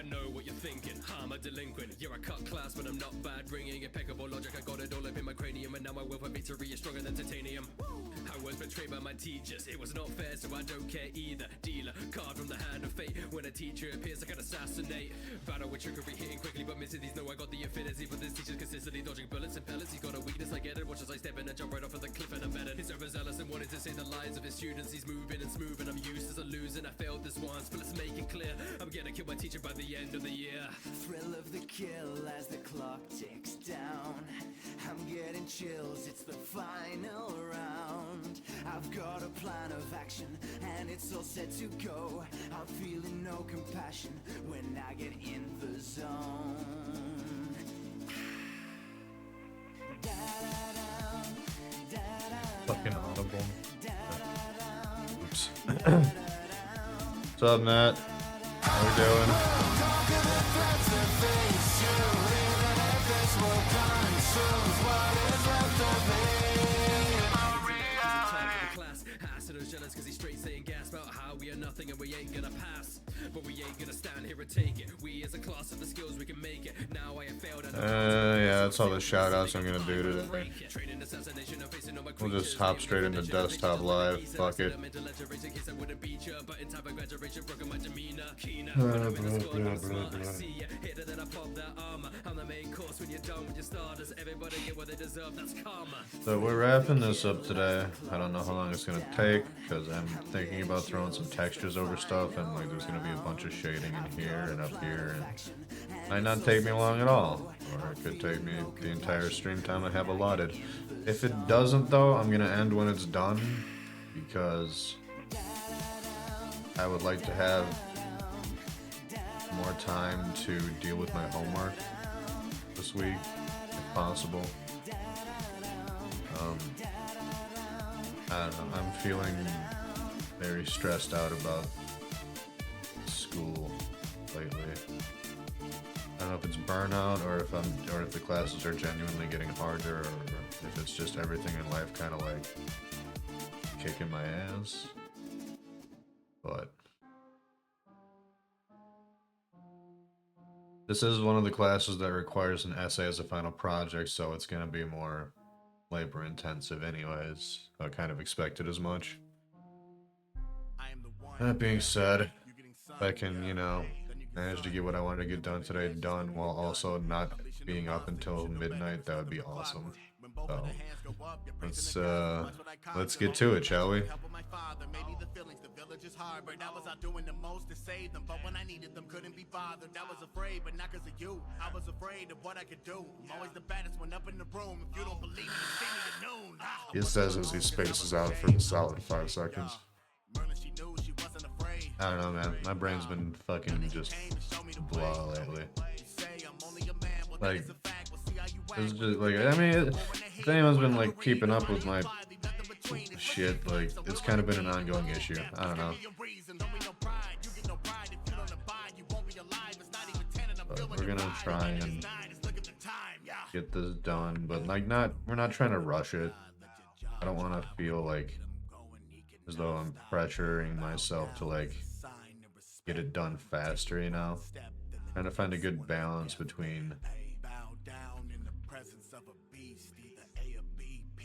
I know what you're thinking, I'm a delinquent. You're a cut class, but I'm not bad. Bringing impeccable logic, I got it all up in my cranium. And now my will for victory is stronger than titanium. I was betrayed by my teachers, it was not fair, so I don't care either. Dealer, card from the hand of fate. When a teacher appears, I can assassinate. Battle with trickery, hitting quickly, but missing these. Know I got the affinity for this teacher's consistently dodging bullets and pellets. He's got a weakness, I get it. Watch as I step in and jump right off of the cliff and I'm better. He's overzealous and wanted to save the lives of his students. He's moving and smooth and I'm used as a losing. I failed this once, but let's make it clear. I'm gonna kill my teacher by the end of the year. Thrill of the kill as the clock ticks down. I'm getting chills, it's the final round. I've got a plan of action and it's all set to go. I'm feeling no compassion when I get in the zone. Fucking audible. Oops. What's up, Matt? How we doing? Jealous cause he's straight saying gas about how we are nothing and we ain't gonna pass. But we ain't gonna stand here and take it. We as a class have the skills, we can make it. Now I have failed and yeah, that's all the shout outs I'm gonna do today. We'll just hop straight into desktop live. Fuck it. So we're wrapping this up today. I don't know how long it's gonna take because I'm thinking about throwing some textures over stuff and like there's gonna be a bunch of shading in here and up here and might not take me long at all, or it could take me the entire stream time I have allotted. If it doesn't though, I'm gonna end when it's done because I would like to have more time to deal with my homework this week if possible. I don't know, I'm feeling very stressed out about school lately. I don't know if it's burnout or if the classes are genuinely getting harder or if it's just everything in life kind of like kicking my ass. But this is one of the classes that requires an essay as a final project, so it's going to be more labor intensive anyways. I kind of expected as much. That being said, if I can, you know, manage to get what I wanted to get done today done while also not being up until midnight, that would be awesome. So let's get to it, shall we? I was out doing the most to save them, but when I needed them, couldn't be bothered. I was afraid, but not because of you. I was afraid of what I could do. I'm always the baddest one up in the room. If you don't believe me, see me at noon. He says as he spaces out for the solid 5 seconds. I don't know, man. My brain's been fucking just blah lately. Like, it's just like, I mean, if anyone's been like keeping up with my shit, like, it's kind of been an ongoing issue. I don't know. But we're gonna try and get this done, but like, we're not trying to rush it. I don't want to feel like as though I'm pressuring myself to like get it done faster, you know? Trying to find a good balance between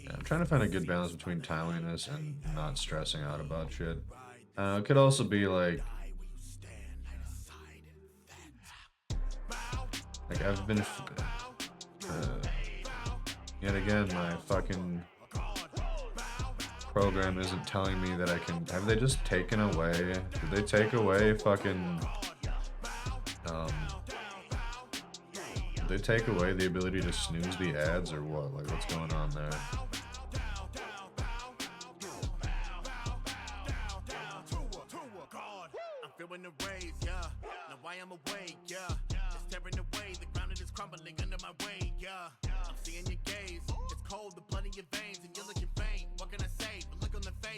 I'm trying to find a good balance between timeliness and not stressing out about shit. It could also be like I've been yet again my fucking program isn't telling me that I can. Have they just taken away? Did they take away fucking did they take away the ability to snooze the ads or what? Like, what's going on there?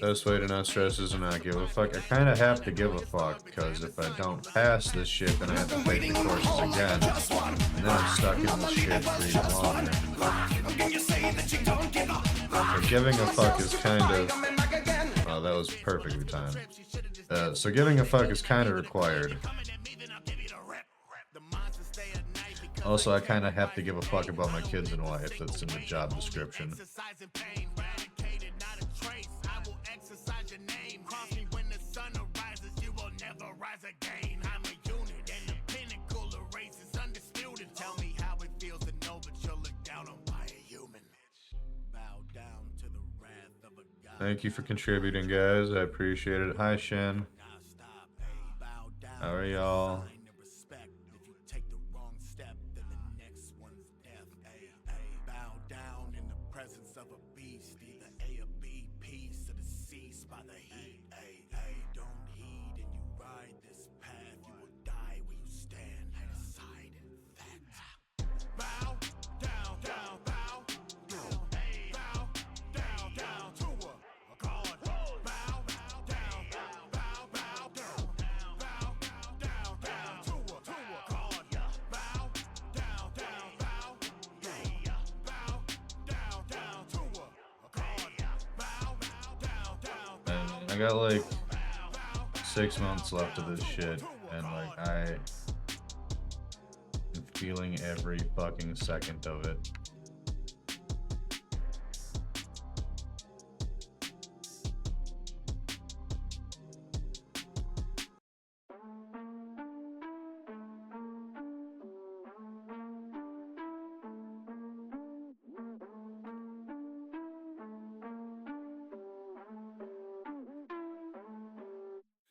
Best way to not stress is to not give a fuck. I kind of have to give a fuck, because if I don't pass this shit, then I have to take the courses again. And then I'm stuck in this shit for even longer. So giving a fuck is kind of... Oh, that was perfectly timed. So giving a fuck is kind of required. Also, I kind of have to give a fuck about my kids and wife. That's in the job description. Exercising pain, eradicated, not a trace. I will exercise your name. Cross me when the sun arises, you will never rise again. I'm a unit, and the pinnacle of race is undisputed. Tell me how it feels to know that you're looked down on by a human. Bow down to the wrath of a god. Thank you for contributing, guys. I appreciate it. Hi, Shen. How are y'all? If you take the wrong step, then the next one's death. Bow down in the presence of a beast, either A or B, piece of the cease by the heat. Don't heed and you ride this path, you will die where you stand. Aside in fact. Bow down, down, bow down, bow down, down to a god. Bow down, bow, bow down. And I got like 6 months left of this shit, and like I am feeling every fucking second of it.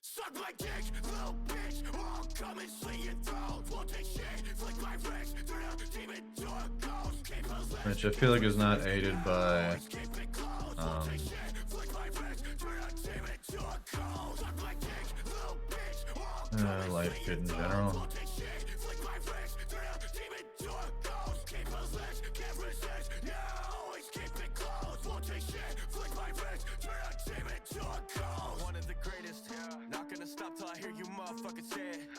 Suck my dick, little bitch, or I'll come and slit your throat. Won't take shit, flick my wrist, turn a demon to a ghost. Keep possessed, Which I feel like is not aided by keep it close. Won't take shit, flick my wrist, turn a demon to a ghost. Suck my dick, little bitch, or I'll come life kid in general. won't take shit, flick my wrist, turn a demon to a ghost. Keep possessed, can't resist, yeah, always keep it close. Won't take shit, flick my wrist, turn a demon to a ghost. One of the greatest, not gonna stop till I hear you motherfuckers say it.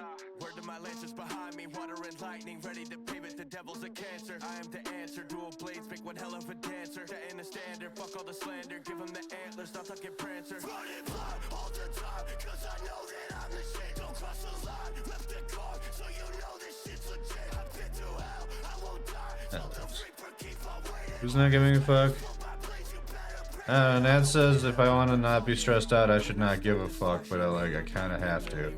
Word to my lancers behind me, water and lightning, ready to pave it, the devil's a cancer. I am the answer, dual blades make one hell of a dancer. Setting the standard, fuck all the slander, give them the antlers, not talking prancer. Running blood all the time, cause I know that I'm the shit. Don't cross the line, left the car, so you know this shit's legit. I've been through hell, I won't die, so the reaper keep on waiting. Who's not giving a fuck? Nat says if I want to not be stressed out, I should not give a fuck, but I kind of have to.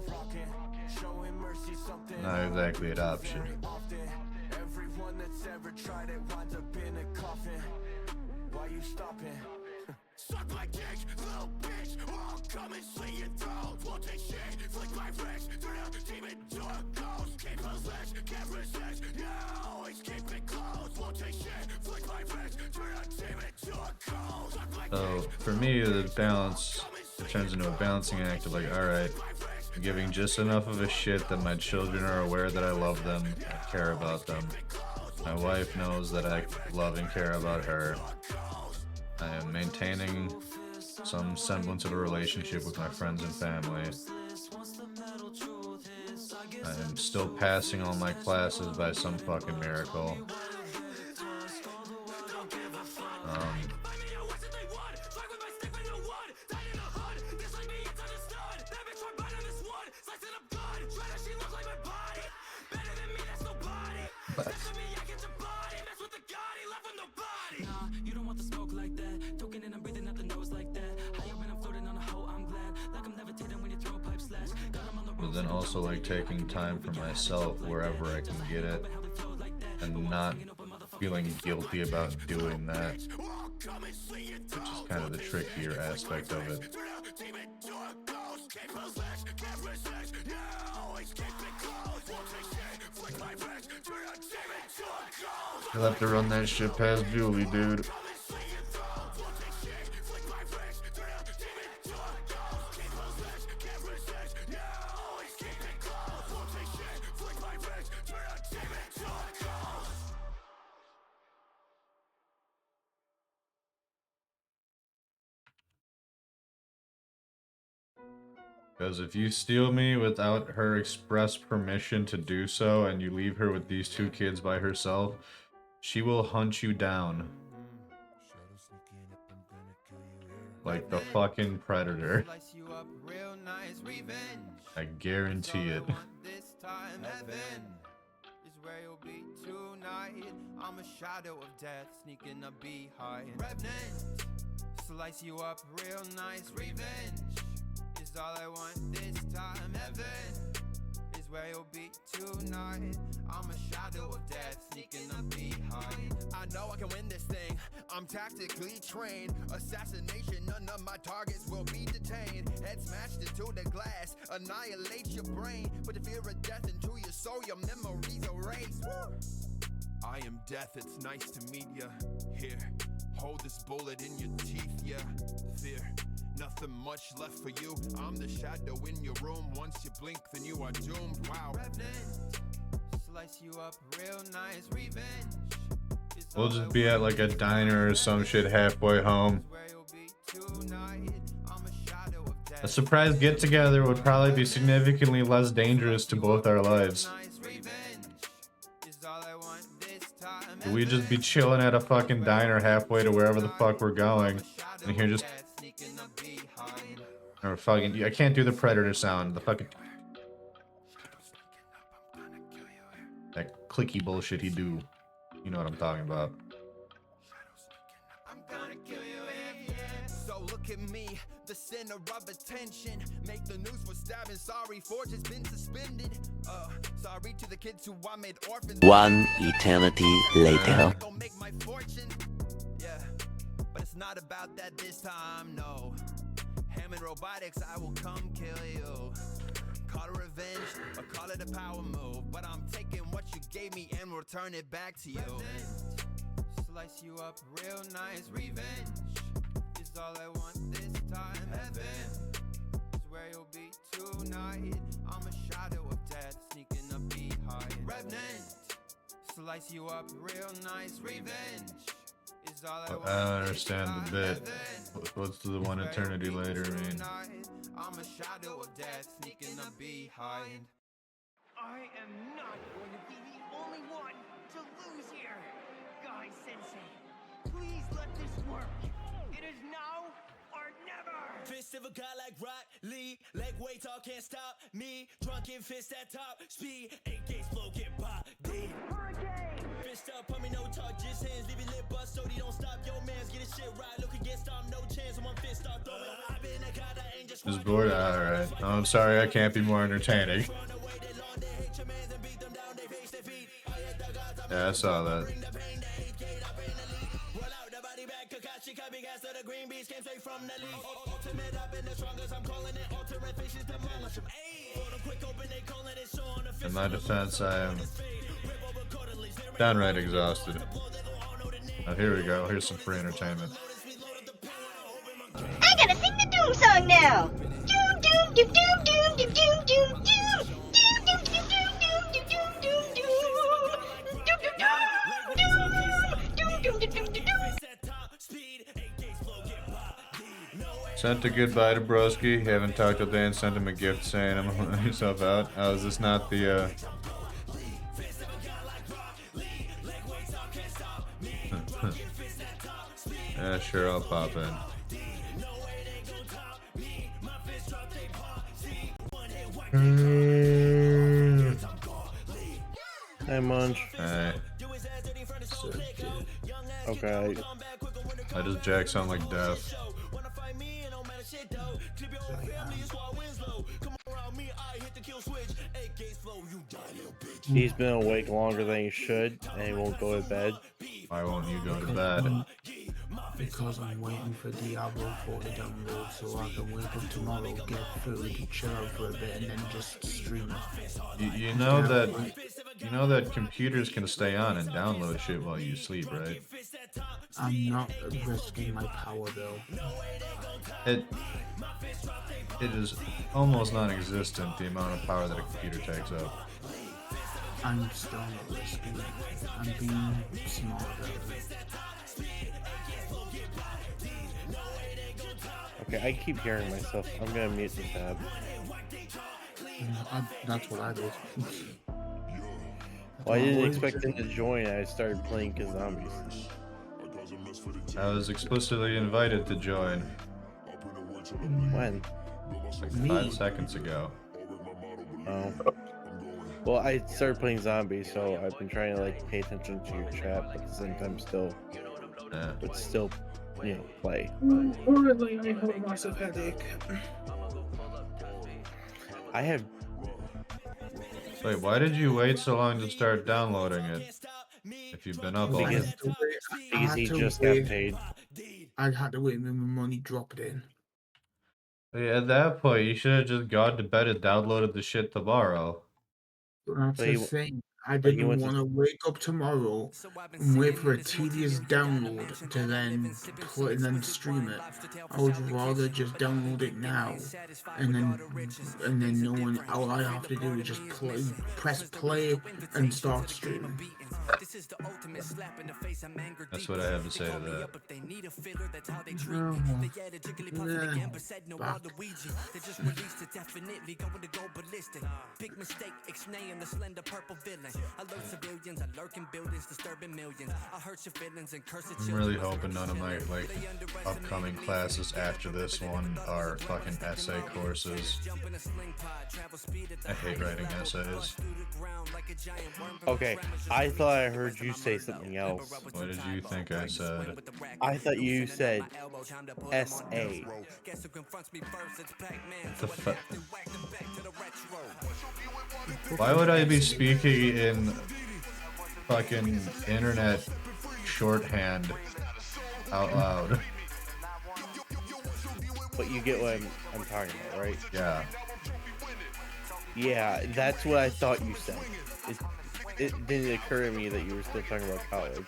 Not exactly an option. Everyone that's ever tried it winds up in a coffin. Why you stopping? Suck my dick, little bitch, or I'll come and slit your throat. Won't take shit, flick my wrist, turn a demon to a ghost. Keep possessed, can't resist, yeah, always keep it close. Won't take shit, flick my wrist, turn a demon to a ghost. Suck my So for me, the balance, it turns into a balancing act of like, alright, I'm giving just enough of a shit that my children are aware that I love them, I care about them. My wife knows that I love and care about her. I am maintaining some semblance of a relationship with my friends and family. I am still passing all my classes by some fucking miracle. But then also like taking time for myself wherever I can get it, and not feeling guilty about doing that, which is kind of the trickier aspect of it. You'll have to run that shit past Julie, dude. Because if you steal me without her express permission to do so, and you leave her with these two kids by herself, she will hunt you down. Like the fucking Predator. I guarantee it. This time heaven is where you'll be tonight. I'm a shadow of death sneaking up behind. Revenant, slice you up real nice. Revenge is all I want this time. Heaven is where you'll be tonight. I'm a shadow of death sneaking up behind. I know I can win this thing, I'm tactically trained. Assassination, none of my targets will be detained. Head smashed into the glass, annihilate your brain. Put the fear of death into your soul, your memories erased. Woo! I am death, it's nice to meet ya. Here, hold this bullet in your teeth, yeah. Fear, nothing much left for you. I'm the shadow in your room. Once you blink, then you are doomed. Wow. Revenant, slice you up real nice. Revenge. We'll just be at like a diner or some shit halfway home. A surprise get-together would probably be significantly less dangerous to both our lives. We'd just be chilling at a fucking diner halfway to wherever the fuck we're going, and here just... Or fucking... I can't do the Predator sound. The fucking... That clicky bullshit he do. You know what I'm talking about. So look at me, the center of attention. Make the news for stabbing. Sorry, Forge has been suspended. Sorry to the kids who I made orphans. One eternity later. Don't make my fortune. Yeah, but it's not about that this time, no. Hammond Robotics, I will come kill you. Call it revenge, or call it a power move. But I'm taking what you gave me and return it back to you. Slice you up real nice. Revenge is all I want this time. Heaven is where you'll be tonight. I'm a shadow of death sneaking up behind. Revenant, slice you up real nice. Revenge is all I want. I don't understand the bit. What's the one eternity later mean? I'm a shadow of death sneaking up behind. I am not going to be the only one to lose here. Guy Sensei, please let this work. It is now or never. Fist of a guy like Rock Lee. Leg weight all can't stop me. Drunken fist at top speed. 8 gates flow get bodied. Hurricane! Fist up, put me no talk, just hands. Leave it lit bust so they don't stop. Yo, man's get his shit right. Look against I'm no chance. On one fist start throwing. I've been a guy that ain't just Just bored? Alright. Oh, I'm sorry I can't be more entertaining. Yeah, I saw that. In my defense, I am downright exhausted. Oh, here we go. Here's some free entertainment. I gotta sing the Doom song now! Doom, doom, doom, doom, doom, doom, doom, doom, doom! Doom, doom, doom, doom, doom, doom, doom, doom, doom! Doom, doom, doom, doom, doom, doom, doom, doom, doom! Sent a goodbye to Broski. Haven't talked all day and sent him a gift saying I'm letting yourself out. Oh, is this not the, Yeah, sure, I'll pop in. Hey, Munch. Hey. Okay. I just jack sound like death. He's been awake longer than he should, and he won't go to bed. Why won't you go to bed? Because I'm waiting for Diablo 4 to download so I can wake up tomorrow, get food, chill out for a bit, and then just stream it. You know that computers can stay on and download shit while you sleep, right? I'm not risking my power bill. It is almost non-existent, the amount of power that a computer takes up. I'm still not risking it. I'm being smart about it. Okay, I keep hearing myself. I'm gonna mute the tab. That's what I did. Well, I didn't expect him to join. I started playing Zombies. I was explicitly invited to join. When? Like Me? 5 seconds ago. Oh. Well, I started playing zombies, so I've been trying to like pay attention to your chat, but at the same time still, play. Currently, I have a massive headache. I have. Wait, why did you wait so long to start downloading it? If you've been up all Because, night. because he just got paid. I had to wait until my money dropped in. Yeah, at that point, you should have just gone to bed and downloaded the shit tomorrow. That's But the he- thing. I but he didn't went to- want to wake up tomorrow and wait for a tedious download to then play and then stream it. I would rather just download it now, and then no one. All I have to do is just press play, and start streaming. That's what I have to say to that. I'm really hoping none of my upcoming classes after this one are fucking essay courses. I hate writing essays. Okay, I thought I heard you say something else. What did you think I said? I thought you said SA. The Why would I be speaking in fucking internet shorthand out loud? But you get what I'm talking about, right? Yeah. Yeah, that's what I thought you said. It didn't occur to me that you were still talking about college.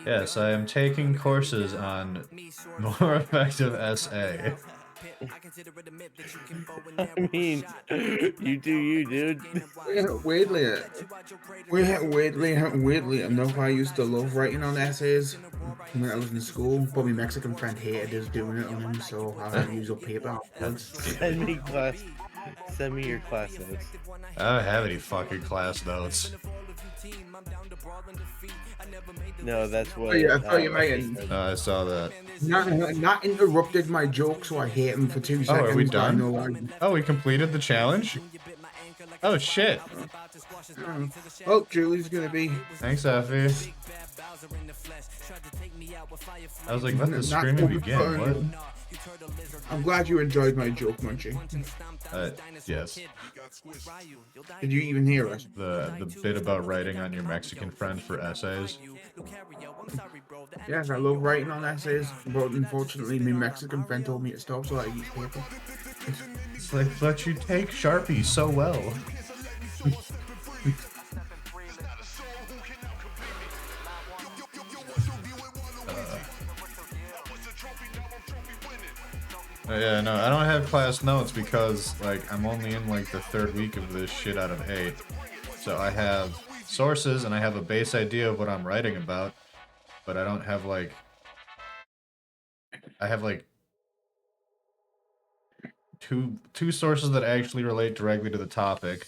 Yes, I am taking courses on more effective SA. I mean, you do you, dude. Weirdly enough, I used to love writing on essays when I was in school, but my Mexican friend hated us doing it on him, so I had to use up paper. Send me your class notes. I don't have any fucking class notes. No, that's what. Oh, yeah, I thought you might. I saw that. Not interrupted my joke, so I hate him for 2 seconds. Oh, are we but I done? know why. Oh, we completed the challenge? Oh, shit. Oh, Julie's gonna be. Thanks, Effie. I was like, let the screaming begin. What? I'm glad you enjoyed my joke, Munchie. Yes. Did you even hear it? The bit about writing on your Mexican friend for essays. Yes, I love writing on essays, but unfortunately, my Mexican friend told me to stop, so I use paper. It's like, but you take Sharpie so well. Yeah, no, I don't have class notes because, like, I'm only in, like, the 3rd week of this shit out of 8. So I have sources and I have a base idea of what I'm writing about, but I don't have, like... I have, like, two sources that actually relate directly to the topic,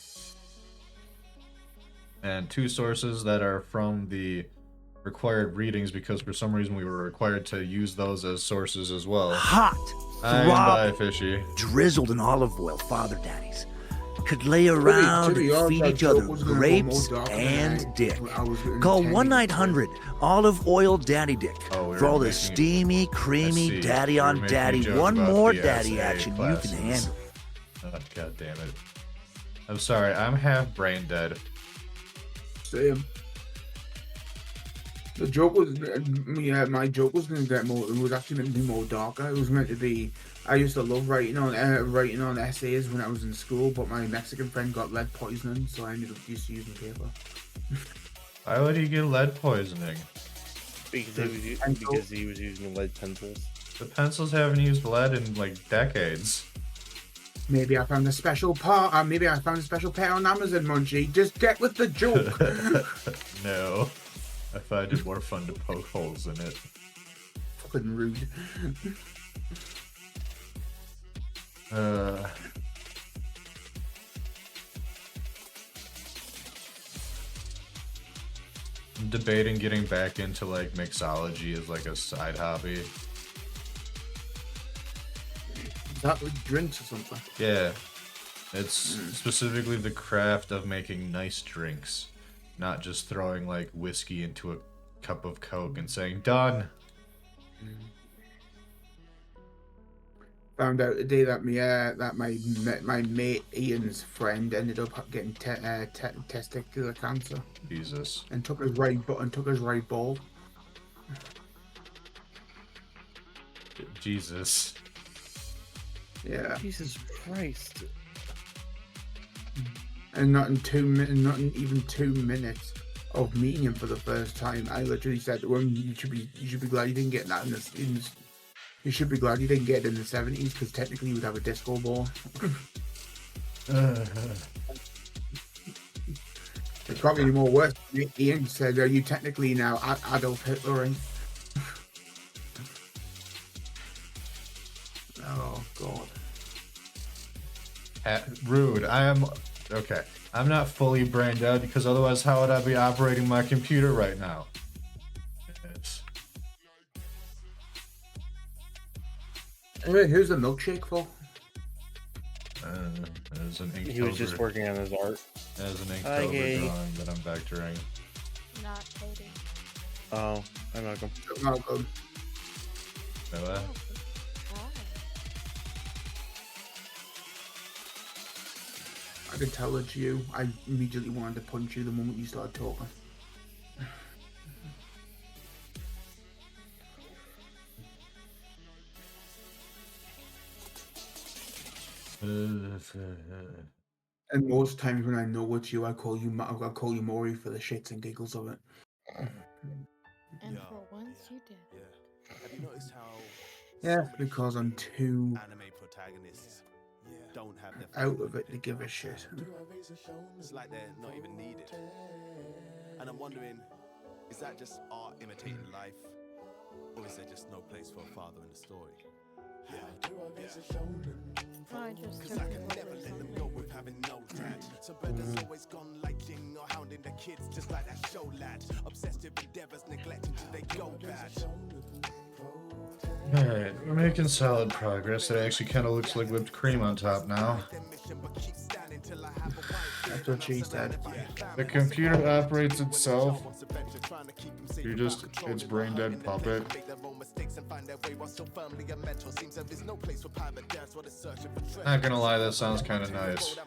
and 2 sources that are from the required readings because for some reason we were required to use those as sources as well. Hot, Bye, Fishy. drizzled in olive oil father daddies could lay around and feed each other grapes and dick. Call 1-900-OLIVE-OIL-DADDY-DICK for all the steamy, creamy, daddy-on-daddy, one more daddy action you can handle. Oh, God damn it. I'm sorry, I'm half brain dead. Same. The joke was, my joke was going to get more, it was actually meant to be more darker. It was meant to be, I used to love writing on essays when I was in school, but my Mexican friend got lead poisoning, so I ended up just using paper. Why would he get lead poisoning? Because he was using lead pencils. The pencils haven't used lead in, like, decades. Maybe I found a special part, maybe I found a special pair on Amazon, Munchie. Just get with the joke. No. I find it more fun to poke holes in it. Fucking rude. I'm debating getting back into like mixology as like a side hobby. Is that like drinks or something? Yeah. It's specifically the craft of making nice drinks, not just throwing like whiskey into a cup of Coke and saying done. Found out today that my mate Ian's friend ended up getting testicular cancer. Jesus. And took his right ball. Jesus. Yeah. Jesus Christ. And not in even 2 minutes of meeting him for the first time, I literally said to him, "You should be glad you didn't get that you should be glad you didn't get it in the 70s, because technically you would have a disco ball." It can't be any more worse. Ian said, "Are you technically now Adolf Hitler?" Oh God. Rude. Okay. I'm not fully brain dead, because otherwise how would I be operating my computer right now? Yes. Anyway, who's the milkshake for? There's an ink He was just working on his art. There's an ink Okay. drawing that I'm vectoring. Not coding. Oh, I'm Malcolm. Malcolm. Noah? I could tell it's you. I immediately wanted to punch you the moment you started talking. And most times when I know it's you, I call you Maury for the shits and giggles of it. And for once you did. Have you noticed how Yeah, because I'm too anime protagonists don't have their out of it to give a shit. It's like they're not even needed. And I'm wondering, is that just art imitating life? Or is there just no place for a father in the story? I just Cause I can never let them go with having no dad. So brothers always gone liking or hounding their kids, just like that show lad. Obsessive endeavors neglecting till they go bad. Alright, we're making solid progress. It actually kind of looks like whipped cream on top now. That's what she said. The computer operates itself. It's brain dead puppet. Not gonna lie, that sounds kind of nice.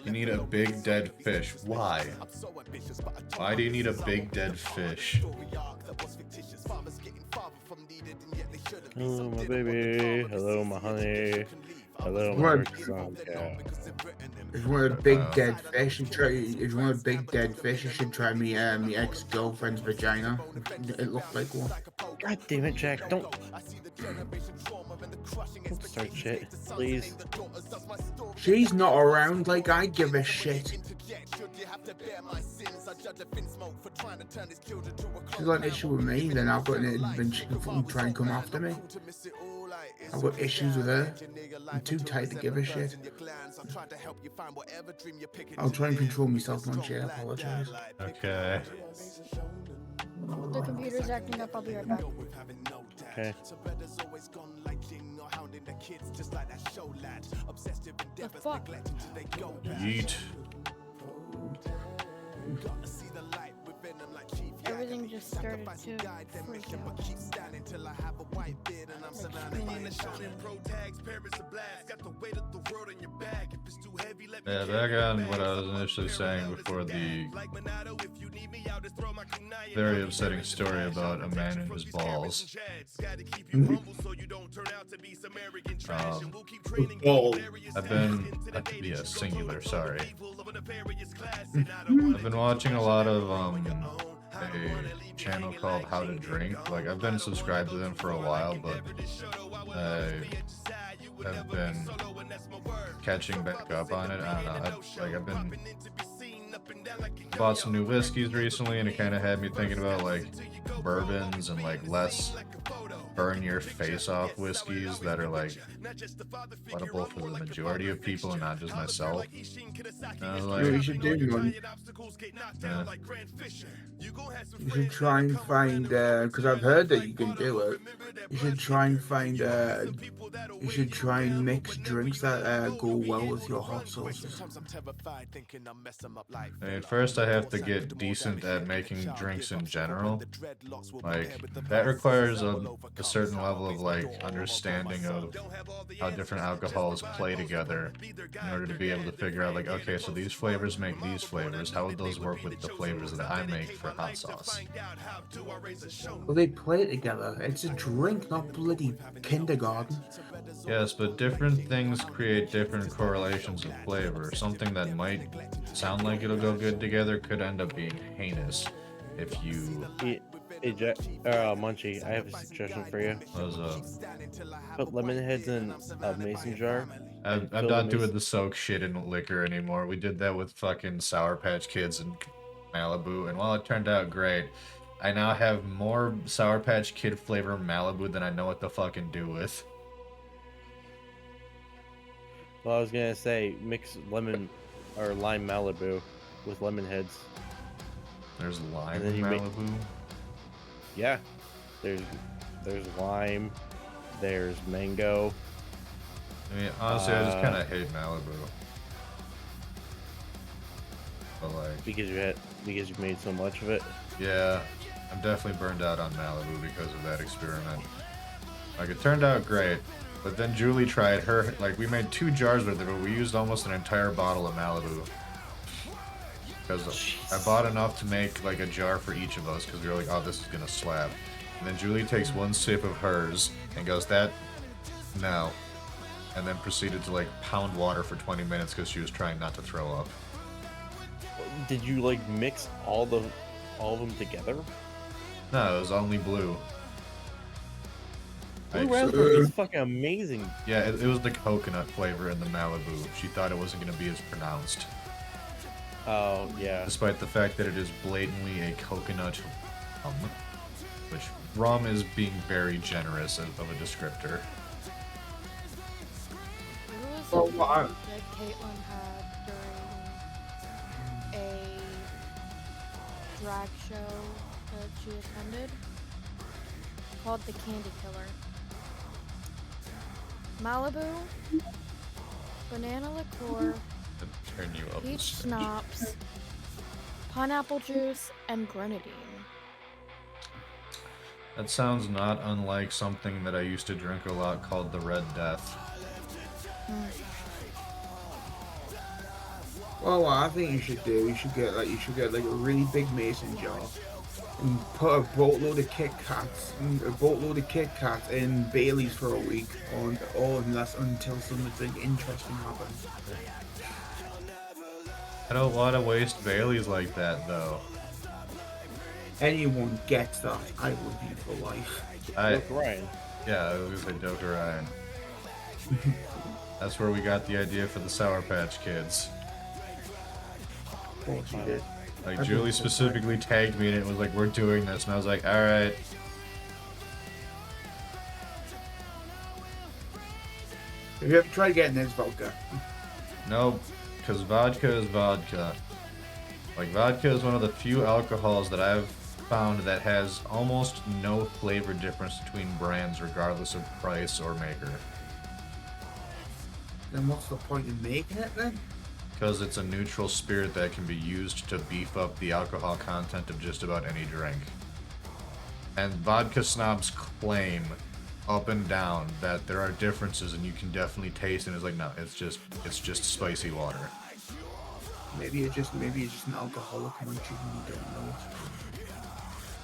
You need a big dead fish. Why? Why do you need a big dead fish? Hello, my baby. Hello, my honey. Hello, my What? son. Yeah. If you want a big dead fish, you should try me ex-girlfriend's vagina. It looked like one. God damn it, Jack. Don't start shit, please. She's not around, like I give a shit. She's got an issue with me, then I've got then she can fucking try and come after me. I've got issues with her. I'm too tight to give a shit. I'll try and control myself, Munch-Dawg. I apologize. Okay. The computer's acting up. I'll be right back. Okay. The fuck? Yeet. Everything just started to freak out. Yeah, back on what I was initially saying before the very upsetting story about a man and his balls. I've been, yeah, singular, sorry. I've been watching a lot of, a channel called How to Drink. Like, I've been subscribed to them for a while, but I have been catching back up on it. I don't know, I've been bought some new whiskeys recently, and it kind of had me thinking about like bourbons and like less burn your face off whiskeys that are like palatable for the majority of people and not just myself. And I was like, You should do one. yeah. You should try and find, because I've heard that you can do it. You should try and find You should try and mix drinks that go well with your hot sauces. I mean, first I have to get decent at making drinks in general. Like, that requires a certain level of, like, understanding of how different alcohols play together in order to be able to figure out, like, okay, so these flavors make these flavors. How would those work with the flavors that I make for hot sauce? Well, they play together. It's a drink, not bloody kindergarten. Yes, but different things create different correlations of flavor. Something that might sound like it'll go good together could end up being heinous if you... Munchie, I have a suggestion for you. What's up? Put lemon heads in a mason jar. I'm not doing the soak shit in liquor anymore. We did that with fucking Sour Patch Kids and Malibu, and while it turned out great, I now have more Sour Patch Kid flavor Malibu than I know what to fucking do with. Well, I was gonna say, mix lemon or lime Malibu with lemon heads. There's lime in Malibu? Yeah. There's lime, there's mango. I mean, honestly, I just kind of hate Malibu. But like... Because you made so much of it? Yeah, I'm definitely burned out on Malibu because of that experiment. Like, it turned out great, but then Julie tried her, like, we made 2 jars with it, but we used almost an entire bottle of Malibu. Because I bought enough to make, like, a jar for each of us, because we were like, oh, this is gonna slap. And then Julie takes 1 sip of hers, and goes, no. And then proceeded to, like, pound water for 20 minutes because she was trying not to throw up. Did you, like, mix all of them together? No, it was only blue. Blue raspberry is fucking amazing. Yeah, it was the coconut flavor in the Malibu. She thought it wasn't going to be as pronounced. Oh, yeah. Despite the fact that it is blatantly a coconut rum, which rum is being very generous of a descriptor. What was something that Caitlin had during a drag show that she attended called the Candy Killer? Malibu, banana liqueur, Turn you up peach schnapps, pineapple juice, and grenadine. That sounds not unlike something that I used to drink a lot called the Red Death. Well, what I think you should do, you should get like a really big mason jar and put a boatload of Kit Kats in Bailey's for a week, or unless until something interesting happens. I don't want to waste Bailey's like that, though. Anyone gets that, I would be for life. Doc Ryan. Yeah, I was gonna say Doc Ryan. That's where we got the idea for the Sour Patch Kids. Of course you did. Like, Julie specifically tagged me and it was like, we're doing this, and I was like, alright. Have you ever tried getting this vodka? Nope, because vodka is vodka. Like, vodka is one of the few alcohols that I've found that has almost no flavor difference between brands, regardless of price or maker. Then what's the point in making it then? Because it's a neutral spirit that can be used to beef up the alcohol content of just about any drink. And vodka snobs claim up and down that there are differences and you can definitely taste it, and it's like, no, it's just spicy water. Maybe it's just an alcoholic and you don't know it.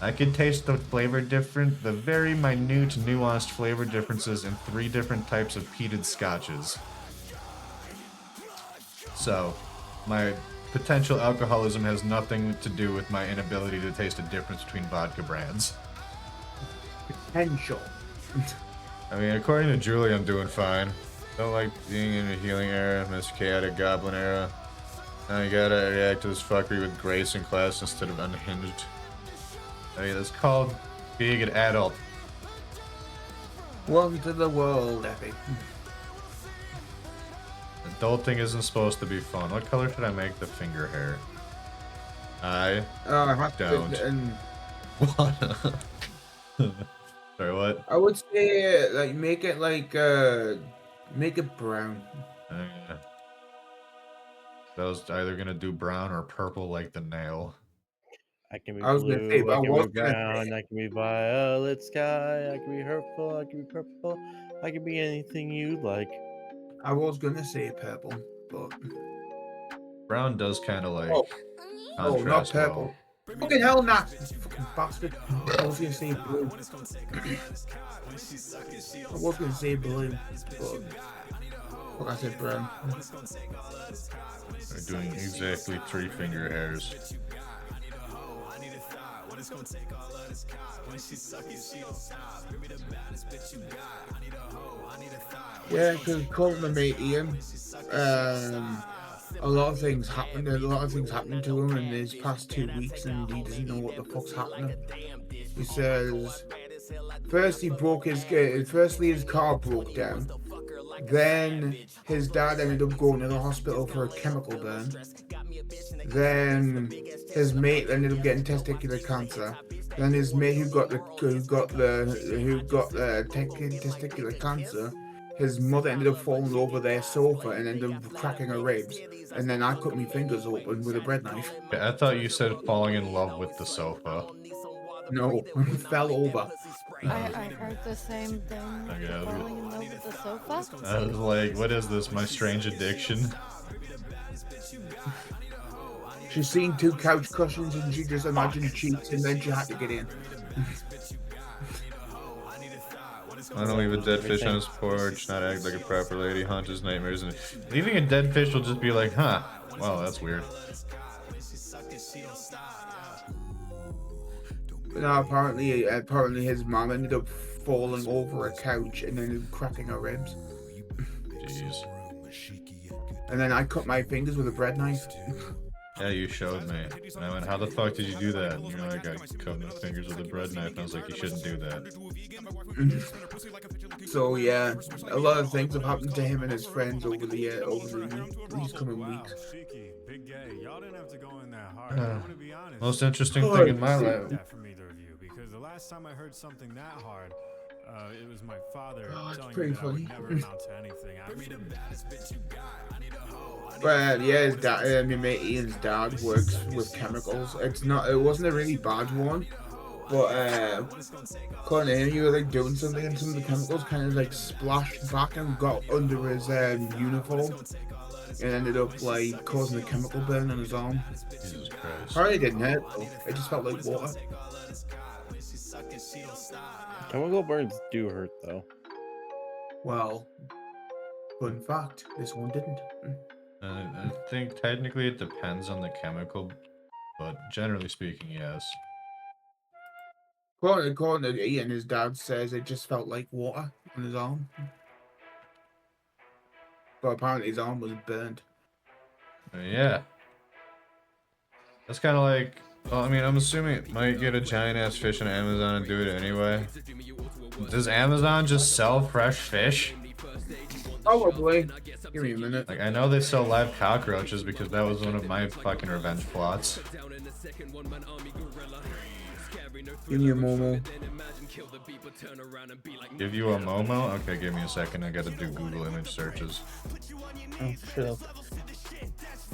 I can taste the the very minute, nuanced flavor differences in 3 different types of peated scotches. So, my potential alcoholism has nothing to do with my inability to taste a difference between vodka brands. Potential. I mean, according to Julie, I'm doing fine. Don't like being in a healing era, Miss Chaotic Goblin era. Now you gotta react to this fuckery with grace and class instead of unhinged. I mean, that's called being an adult. Welcome to the world, Epic. Adulting isn't supposed to be fun. What color should I make the finger hair? I don't wanna. Sorry, what? I would say like make it brown. Yeah. I was either gonna do brown or purple like the nail. I can be I was gonna say, blue, but I I can was be gonna brown, I can be violet sky, I can be hurtful, I can be purple, I can be anything you like. I was gonna say purple, but Brown does kind of like oh, not contrast purple. well. Fucking hell, not fucking bastard. I was gonna say blue. I was gonna say blue, but fuck, I said brown. We're doing exactly 3 finger hairs. Yeah, because calling my mate Ian, a lot of things happened. A lot of things happened to him in these past 2 weeks, and he doesn't know what the fuck's happening. He says, firstly his car broke down. Then his dad ended up going to the hospital for a chemical burn. Then his mate ended up getting testicular cancer. Then his mate who got the testicular cancer, his mother ended up falling over their sofa and ended up cracking her ribs. And then I cut my fingers open with a bread knife. Yeah, I thought you said falling in love with the sofa. No, fell over. I heard the same thing. Okay, Falling in love with the sofa. I was like, what is this, my strange addiction? She's seen 2 couch cushions and she just imagined cheeks and then she had to get in. I don't leave a dead fish on his porch, not act like a proper lady, haunt his nightmares, and leaving a dead fish will just be like, huh, wow, that's weird. No, apparently his mom ended up falling over a couch and then cracking her ribs. Jeez. And then I cut my fingers with a bread knife. Yeah, you showed me. And I went, how the fuck did you do that? And you're like, I cut my fingers with a bread knife. And I was like, you shouldn't do that. So yeah, a lot of things have happened to him and his friends over these coming weeks. Most interesting thing in my life. Because the last time I heard something that hard, it was my father telling pretty me that I funny. would never amount to anything. But yeah, his dad, my mate Ian's dad works with chemicals. It wasn't a really bad one, but according to him, he was like doing something and some of the chemicals kind of like splashed back and got under his uniform and ended up like causing a chemical burn on his arm. Jesus Christ. Probably didn't hurt though. It just felt like water. Chemical burns do hurt though. Well, fun fact, this one didn't. I think technically it depends on the chemical, but generally speaking, yes. According to Ian, his dad says it just felt like water on his arm. But apparently his arm was burnt. Yeah. That's kind of like, well, I mean, I'm assuming it might get a giant ass fish on Amazon and do it anyway. Does Amazon just sell fresh fish? Probably. Give me a minute. Like, I know they sell live cockroaches because that was one of my fucking revenge plots. Give me a Momo. Give you a Momo? Okay, give me a second. I gotta do Google image searches. Oh, shut up.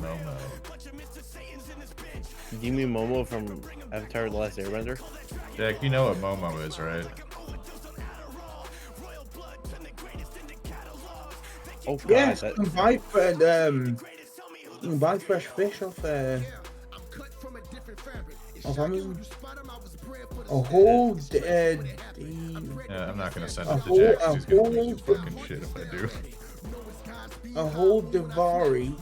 Momo. Do you mean Momo from Avatar: The Last Airbender? Jack, you know what Momo is, right? Oh god, Yes, that... you can buy fresh fish off Amazon. A whole Yeah, I'm not gonna send it to Jack 'cause he's gonna lose his fucking shit if I do. A whole Davari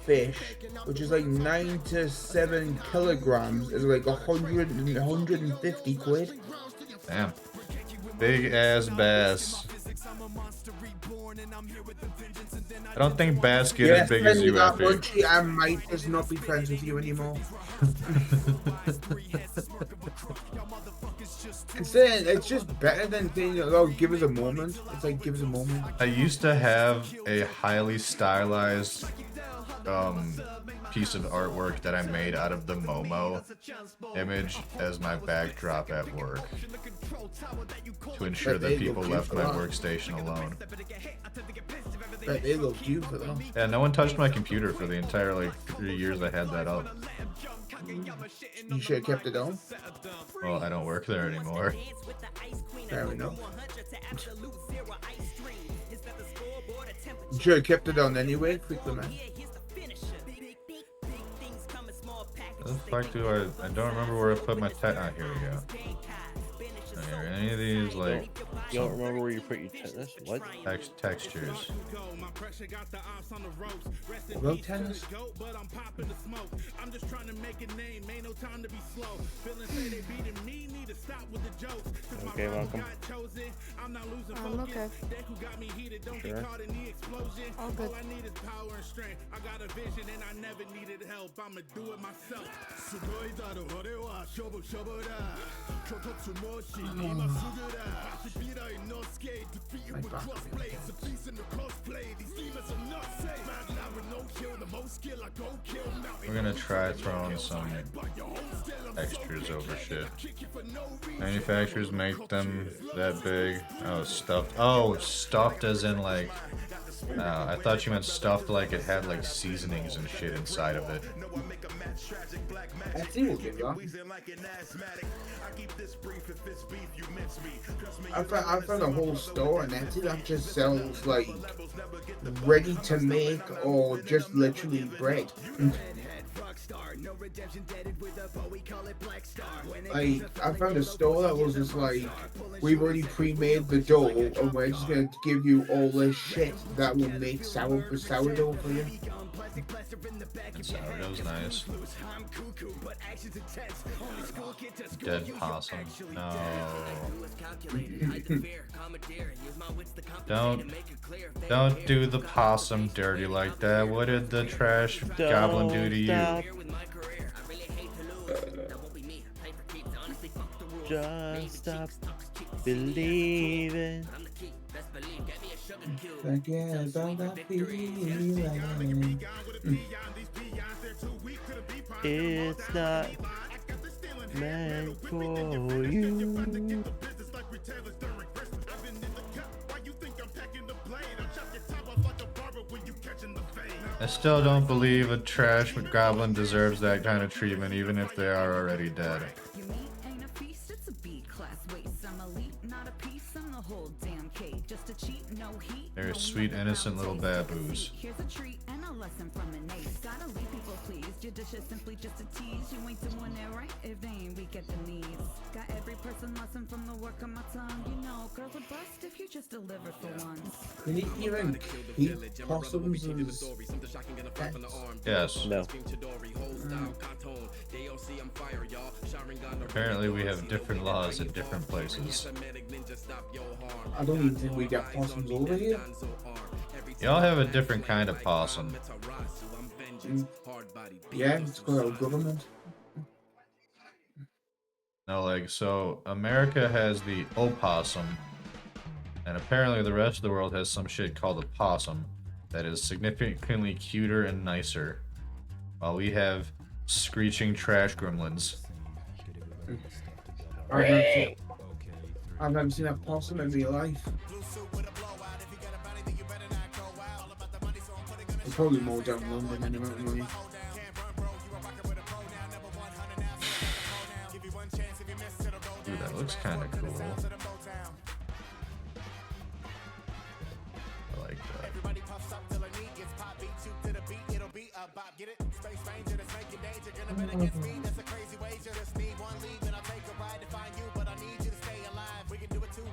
fish, which is like 9 to 7 kilograms, is like 150 quid. Damn. Big ass bass. I don't think bass get as big as you, that Effie. Munchie, I might just not be friends with you anymore. It's just better than saying, oh, give us a moment. It's like, give us a moment. I used to have a highly stylized piece of artwork that I made out of the Momo image as my backdrop at work to ensure that people left my workstation alone. Bet they loved you for that. Yeah, no one touched my computer for the entire like 3 years I had that up. You should have kept it on. Well, I don't work there anymore. Fair enough. You should have kept it on anyway, quickly, man. How the fuck do I don't remember where I put my here we go. Are any of these like You don't remember where you put your tennis? What? textures? Road tennis? Okay, welcome. I'm okay. Sure. All good. We're gonna try throwing some textures over shit. Manufacturers make them that big. Oh, stuffed. Oh, stuffed as in like. I thought you meant stuffed like it had like seasonings and shit inside of it. I see what you got. I found a whole store on Etsy that just sells like ready to make or just literally bread. I found a store that was just like, we've already pre-made the dough and we're just gonna give you all this shit that will make sourdough for you. Sourdough's nice. Dead possum. No. Don't do the possum dirty like that. What did the trash goblin do to you? Just stop believing. Forget about that feeling. It's not meant for you. I still don't believe a trash goblin deserves that kind of treatment, even if they are already dead. They're sweet, innocent little baboos. Here's a treat and a lesson from an ace. Gotta leave people pleased. Your dish is simply just a tease. You ain't doing it right if they ain't weak at the knees. Got every person lesson from the work of my tongue. You know, girls would bust if you just deliver for once. Can you even keep possums as pets? Yes. No. Apparently we have different laws at different places. I don't even think we got possums over here. Y'all have a different kind of possum. Yeah, it's called our government. No, like, so America has the opossum, and apparently the rest of the world has some shit called a possum that is significantly cuter and nicer, while we have screeching trash gremlins. I've never seen a possum in real life. It's probably more down London than amount of money. Dude, that looks kind of cool. I like that.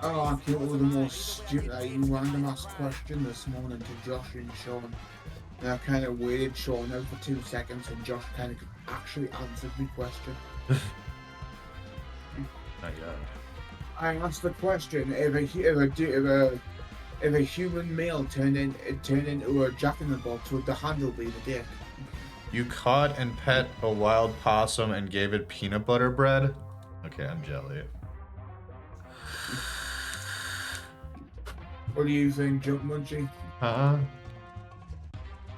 Oh, I came up with the most random ass question this morning to Josh and Sean. And I kind of waited Sean out for 2 seconds and Josh kind of actually answered my question. Not yet. I asked the question, if a human male turned into a jack-in-the-box, would the handle be the dick? You caught and pet a wild possum and gave it peanut butter bread? Okay, I'm jelly. What do you think, Jump Munchie? Huh?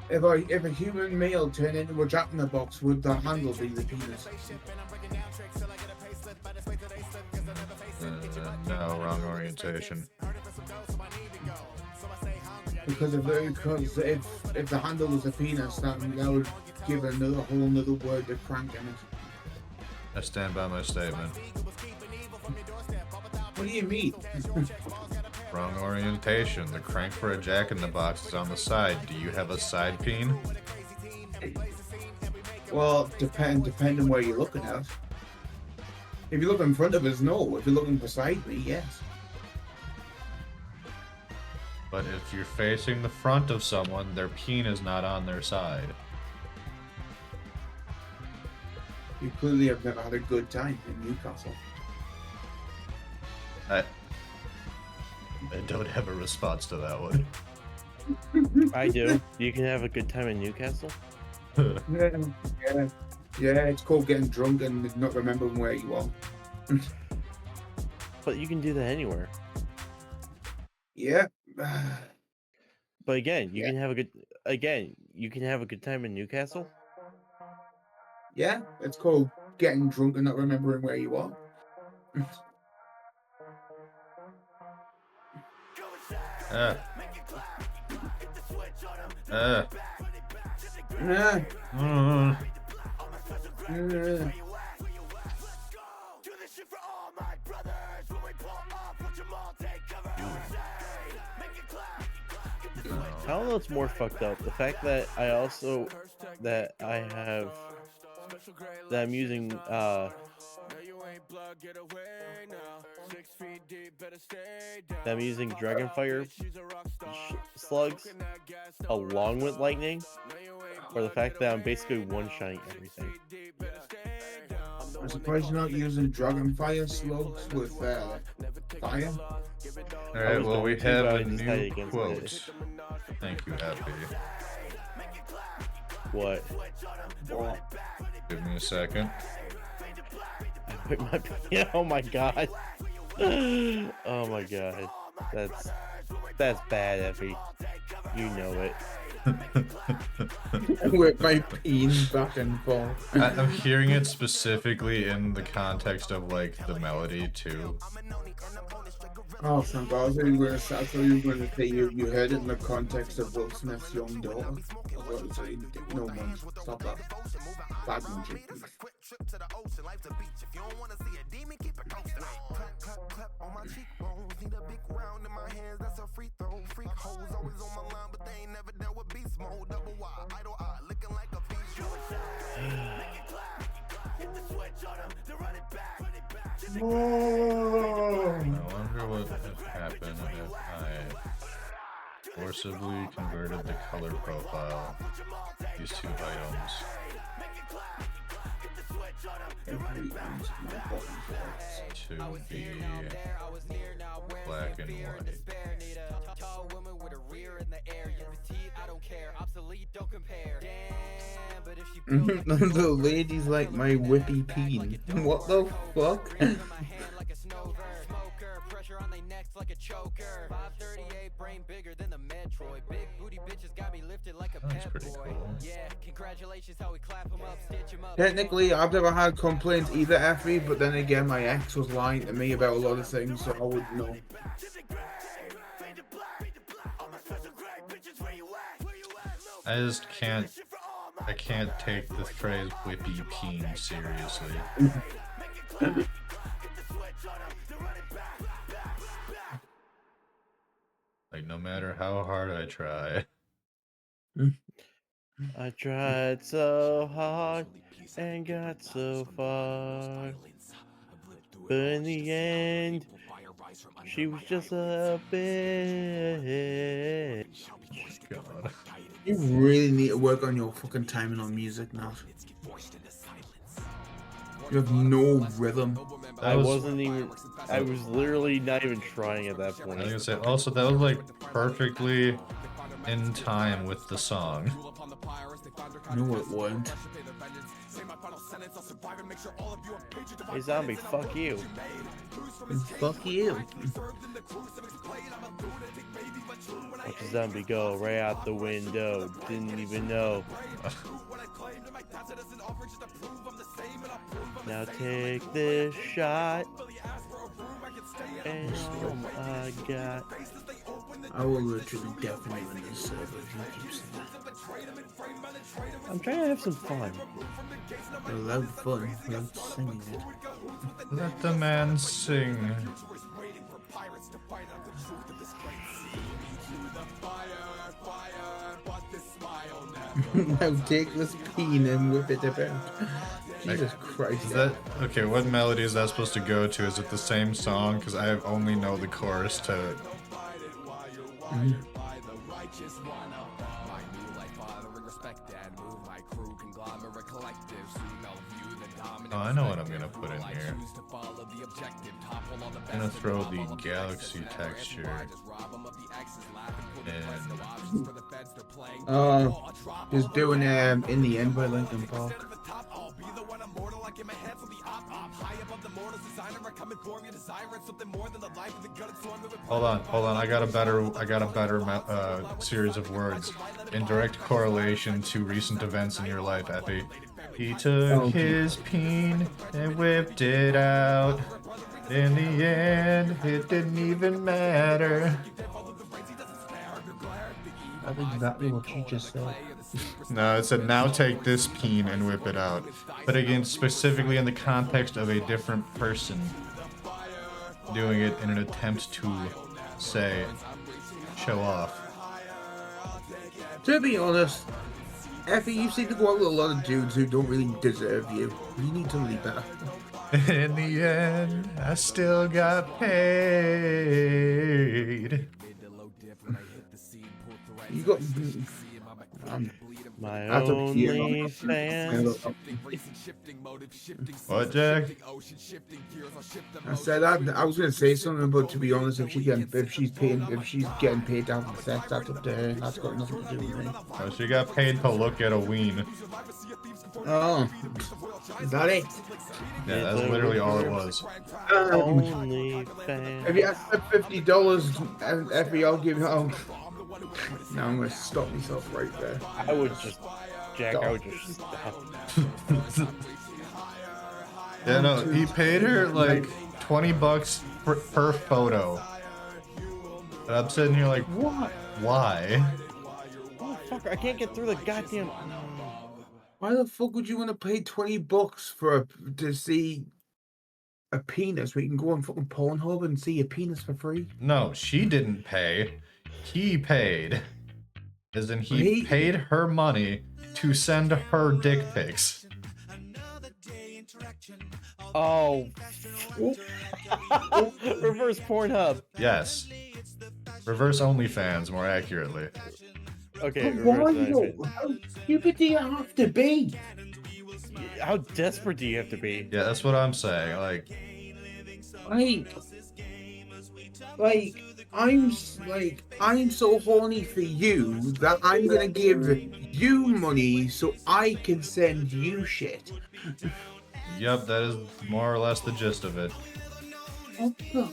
If a human male turned into a jack in the box, would the handle be the penis? No, wrong orientation. Because if the handle was a penis, that would give another whole nother word to crank in it. I stand by my statement. What do you mean? Wrong orientation. The crank for a jack-in-the-box is on the side. Do you have a side peen? Well, depending where you're looking at. If you look in front of us, no. If you're looking beside me, yes. But if you're facing the front of someone, their peen is not on their side. You clearly have never had a good time in Newcastle. I don't have a response to that one. I do. You can have a good time in Newcastle. Yeah, it's called getting drunk and not remembering where you are. But you can do that anywhere. Yeah. But again, you can have a good time in Newcastle. Yeah, it's called getting drunk and not remembering where you are. I don't know what's more fucked up. The fact that I'm using Dragonfire slugs along with lightning, or the fact that I'm basically one-shotting everything. I'm surprised you're not using Dragonfire slugs with fire. Alright, well, we have a new quote. Thank you, Happy. What? Give me a second. Oh my god. Oh my god. That's bad, Effie. You know it. With my peen back and forth. I'm hearing it specifically in the context of, like, the melody, too. Oh, thank God. I thought you were going to say you heard it in the context of Will Smith's young daughter. I was going to say, no, man, stop that. Bad munching. I wonder what would happen if I forcibly converted the color profile these two items to be black and white. The lady's like my whippy peen. What the fuck? That's pretty cool. Technically, I've never had complaints either, Effie, but then again, my ex was lying to me about a lot of things, so I wouldn't know. I just can't. I can't take the phrase whippy peen seriously. Like, no matter how hard I try. I tried so hard and got so far, but in the end, she was just a bitch. God. You really need to work on your fucking timing on music now. You have no rhythm. I wasn't even. I was literally not even trying at that point. I was gonna say, also, that was like perfectly in time with the song. No, it wasn't. Hey zombie, fuck you. Fuck you. Watch the zombie go right out the window. Didn't even know. Now take this shot. And oh my god. I will literally definitely win this server if you keep saying that. I'm trying to have some fun. I love fun, I love singing it. Let the man sing. Now take this peen and whip it about. Jesus Christ. Is that okay? What melody is that supposed to go to? Is it the same song? Because I only know the chorus to it. Oh, I know what I'm gonna put in here. I'm gonna throw the galaxy texture in. Just doing in the end by Linkin Park. Hold on. I got a better series of words in direct correlation to recent events in your life, Effie. He took his peen and whipped it out. In the end, it didn't even matter. That's exactly what you just said. No, it said, now take this peen and whip it out. But again, specifically in the context of a different person doing it in an attempt to, say, show off. To be honest, Effie, you seem to go out with a lot of dudes who don't really deserve you. You need to leave better. In the end, I still got paid. You got my only fan. What, Jack? I said I was gonna say something, but to be honest, if she's getting paid to have sex, that's up to her. That's got nothing to do with me. Oh, she got paid to look at a ween. Oh, is that it? Yeah, that's literally all it was. Only fan. If you ask for $50, and Effie, I'll give you. Now I'm gonna stop myself right there. I would just stop. Yeah, no, he paid her like $20 per photo. And I'm sitting here like, what? Why? Oh, fuck, I can't get through the goddamn. Why the fuck would you want to pay $20 to see a penis? We can go on fucking Pornhub and see a penis for free. No, she didn't pay. He paid. As in, he paid her money to send her dick pics. Oh. Reverse Pornhub. Yes. Reverse OnlyFans, more accurately. Okay, why though? How stupid do you have to be? How desperate do you have to be? Yeah, that's what I'm saying. I'm so horny for you that I'm gonna give you money so I can send you shit. Yep, that is more or less the gist of it. What the?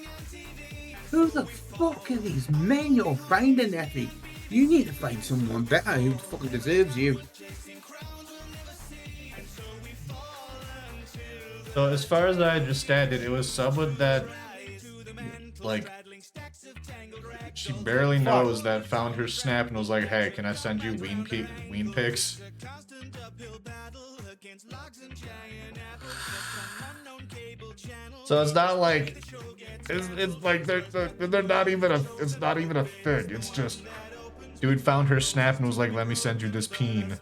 Who the fuck are these men you're finding, Effie? You need to find someone better who fucking deserves you. So as far as I understand it, it was someone that, like, she barely knows that found her snap and was like, hey, can I send you ween pics? So it's not like, it's like they're not even it's not even a thing. It's just, dude found her snap and was like, let me send you this peen.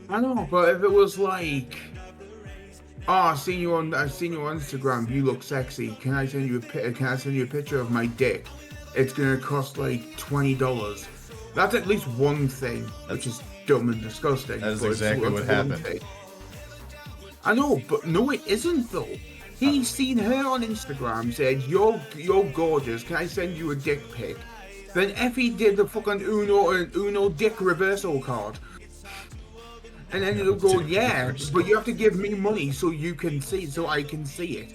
I know, but if it was like, oh, I've seen you on Instagram. You look sexy. Can I send you a picture of my dick? It's gonna cost like $20. That's at least one thing, which is dumb and disgusting. That's exactly what happened. I know, but no, it isn't though. He's seen her on Instagram, said, "You're gorgeous. Can I send you a dick pic?" Then Effie did the fucking Uno dick reversal card. And then it'll go, yeah, but you have to give me money so you can see, so I can see it.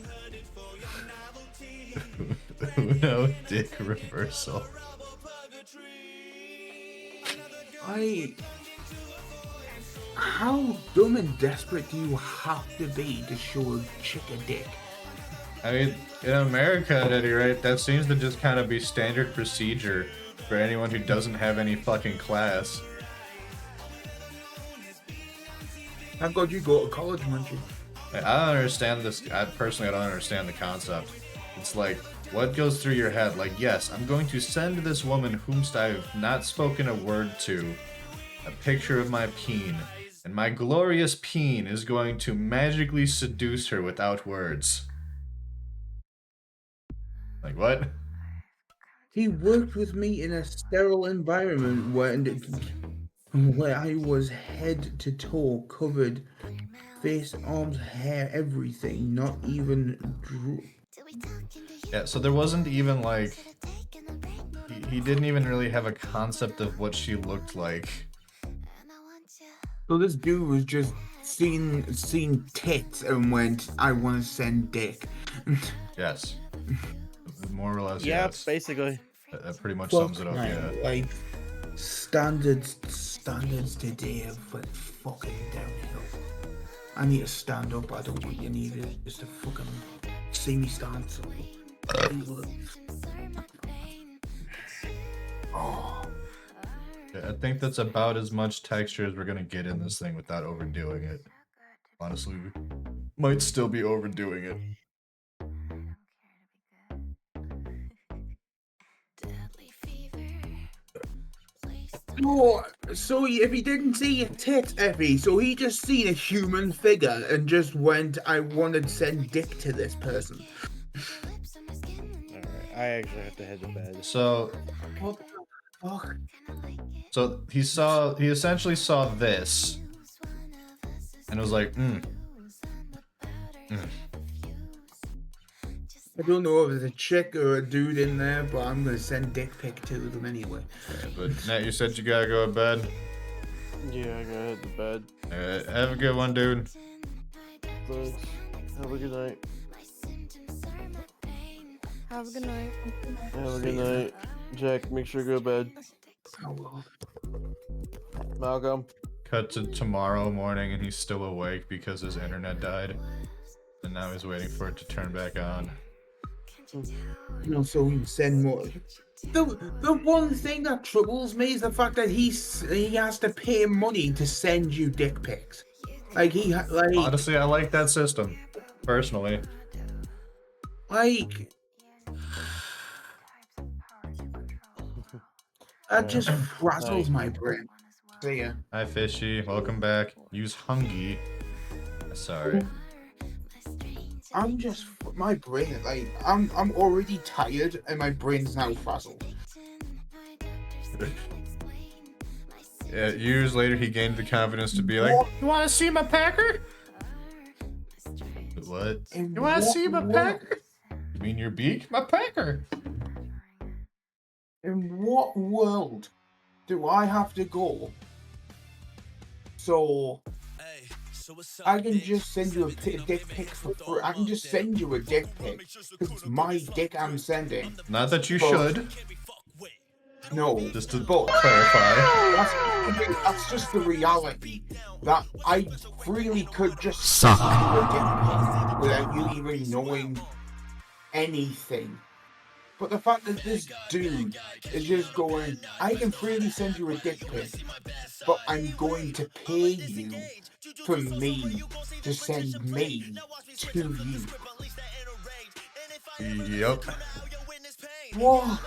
Uno dick reversal. How dumb and desperate do you have to be to show a chick a dick? I mean, in America at any rate, that seems to just kind of be standard procedure for anyone who doesn't have any fucking class. Thank God you go to college, Munch-Dawg. I don't understand this. I don't understand the concept. It's like, what goes through your head? Like, yes, I'm going to send this woman whomst I've not spoken a word to a picture of my peen, and my glorious peen is going to magically seduce her without words. Like, what? He worked with me in a sterile environment where I was head to toe covered, face, arms, hair, everything, not even Yeah, so there wasn't even like, he didn't even really have a concept of what she looked like. So this dude was just seen tits and went, I want to send dick. Yes. More or less, yeah, yes. basically. That pretty much sums it up, yeah. Like, standards today have went fucking downhill. I need to stand up, I don't want you neither, just to fucking see me stand up. Oh. I think that's about as much texture as we're gonna get in this thing without overdoing it. Honestly, we might still be overdoing it. Oh, so if he didn't see your tits, Effie, so he just seen a human figure and just went, I want to send dick to this person. Alright, I actually have to head to bed. So, what the fuck? So he essentially saw this, and was like, I don't know if there's a chick or a dude in there, but I'm gonna send dick pic to them anyway. Yeah, but Nat, you said you gotta go to bed. Yeah, I gotta head to bed. Alright, have a good one, dude. Thanks. Have a good night. Have a good night. Have a good night. Jack, make sure to go to bed. Malcolm. Cut to tomorrow morning and he's still awake because his internet died. And now he's waiting for it to turn back on. You know, so we send more. The one thing that troubles me is the fact that he has to pay money to send you dick pics. Like honestly, I like that system, personally. Like, that just frazzles my brain. See ya. Hi, Fishy. Welcome back. Use Hungy. Sorry. I'm just, my brain, like, I'm already tired and my brain's now frazzled. Yeah, years later he gained the confidence to be like, you wanna see my pecker? What? You wanna see my pecker? You mean your beak? My pecker! In what world do I have to go so I can just send you a dick pic for free? I can just send you a dick pic because it's my dick I'm sending. Not that you should. No. Just to clarify. That's just the reality. That I freely could just suck a dick pic without you even knowing anything. But the fact that this dude is just going, I can freely send you a dick pic, but I'm going to pay you for me to send me to you. Yep. What?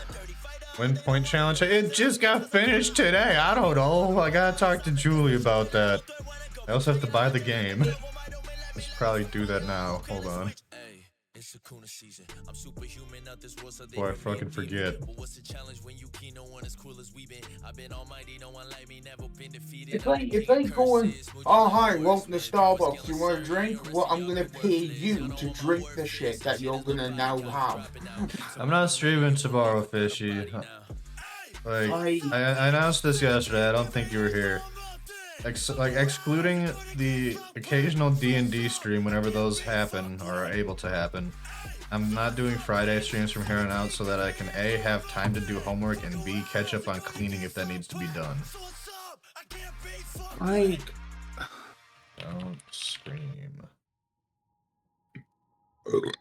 Win point challenge. It just got finished today. I don't know. I gotta talk to Julie about that. I also have to buy the game. I should probably do that now. Hold on. Before I fucking forget. If they going, oh hi, welcome to Starbucks, you want a drink? Well, I'm gonna pay you to drink the shit that you're gonna now have. I'm not streaming tomorrow, Fishy. Like, I announced this yesterday. I don't think you were here. excluding the occasional D&D stream whenever those happen or are able to happen, I'm not doing Friday streams from here on out so that I can A, have time to do homework, and B, catch up on cleaning if that needs to be done. Like, don't scream.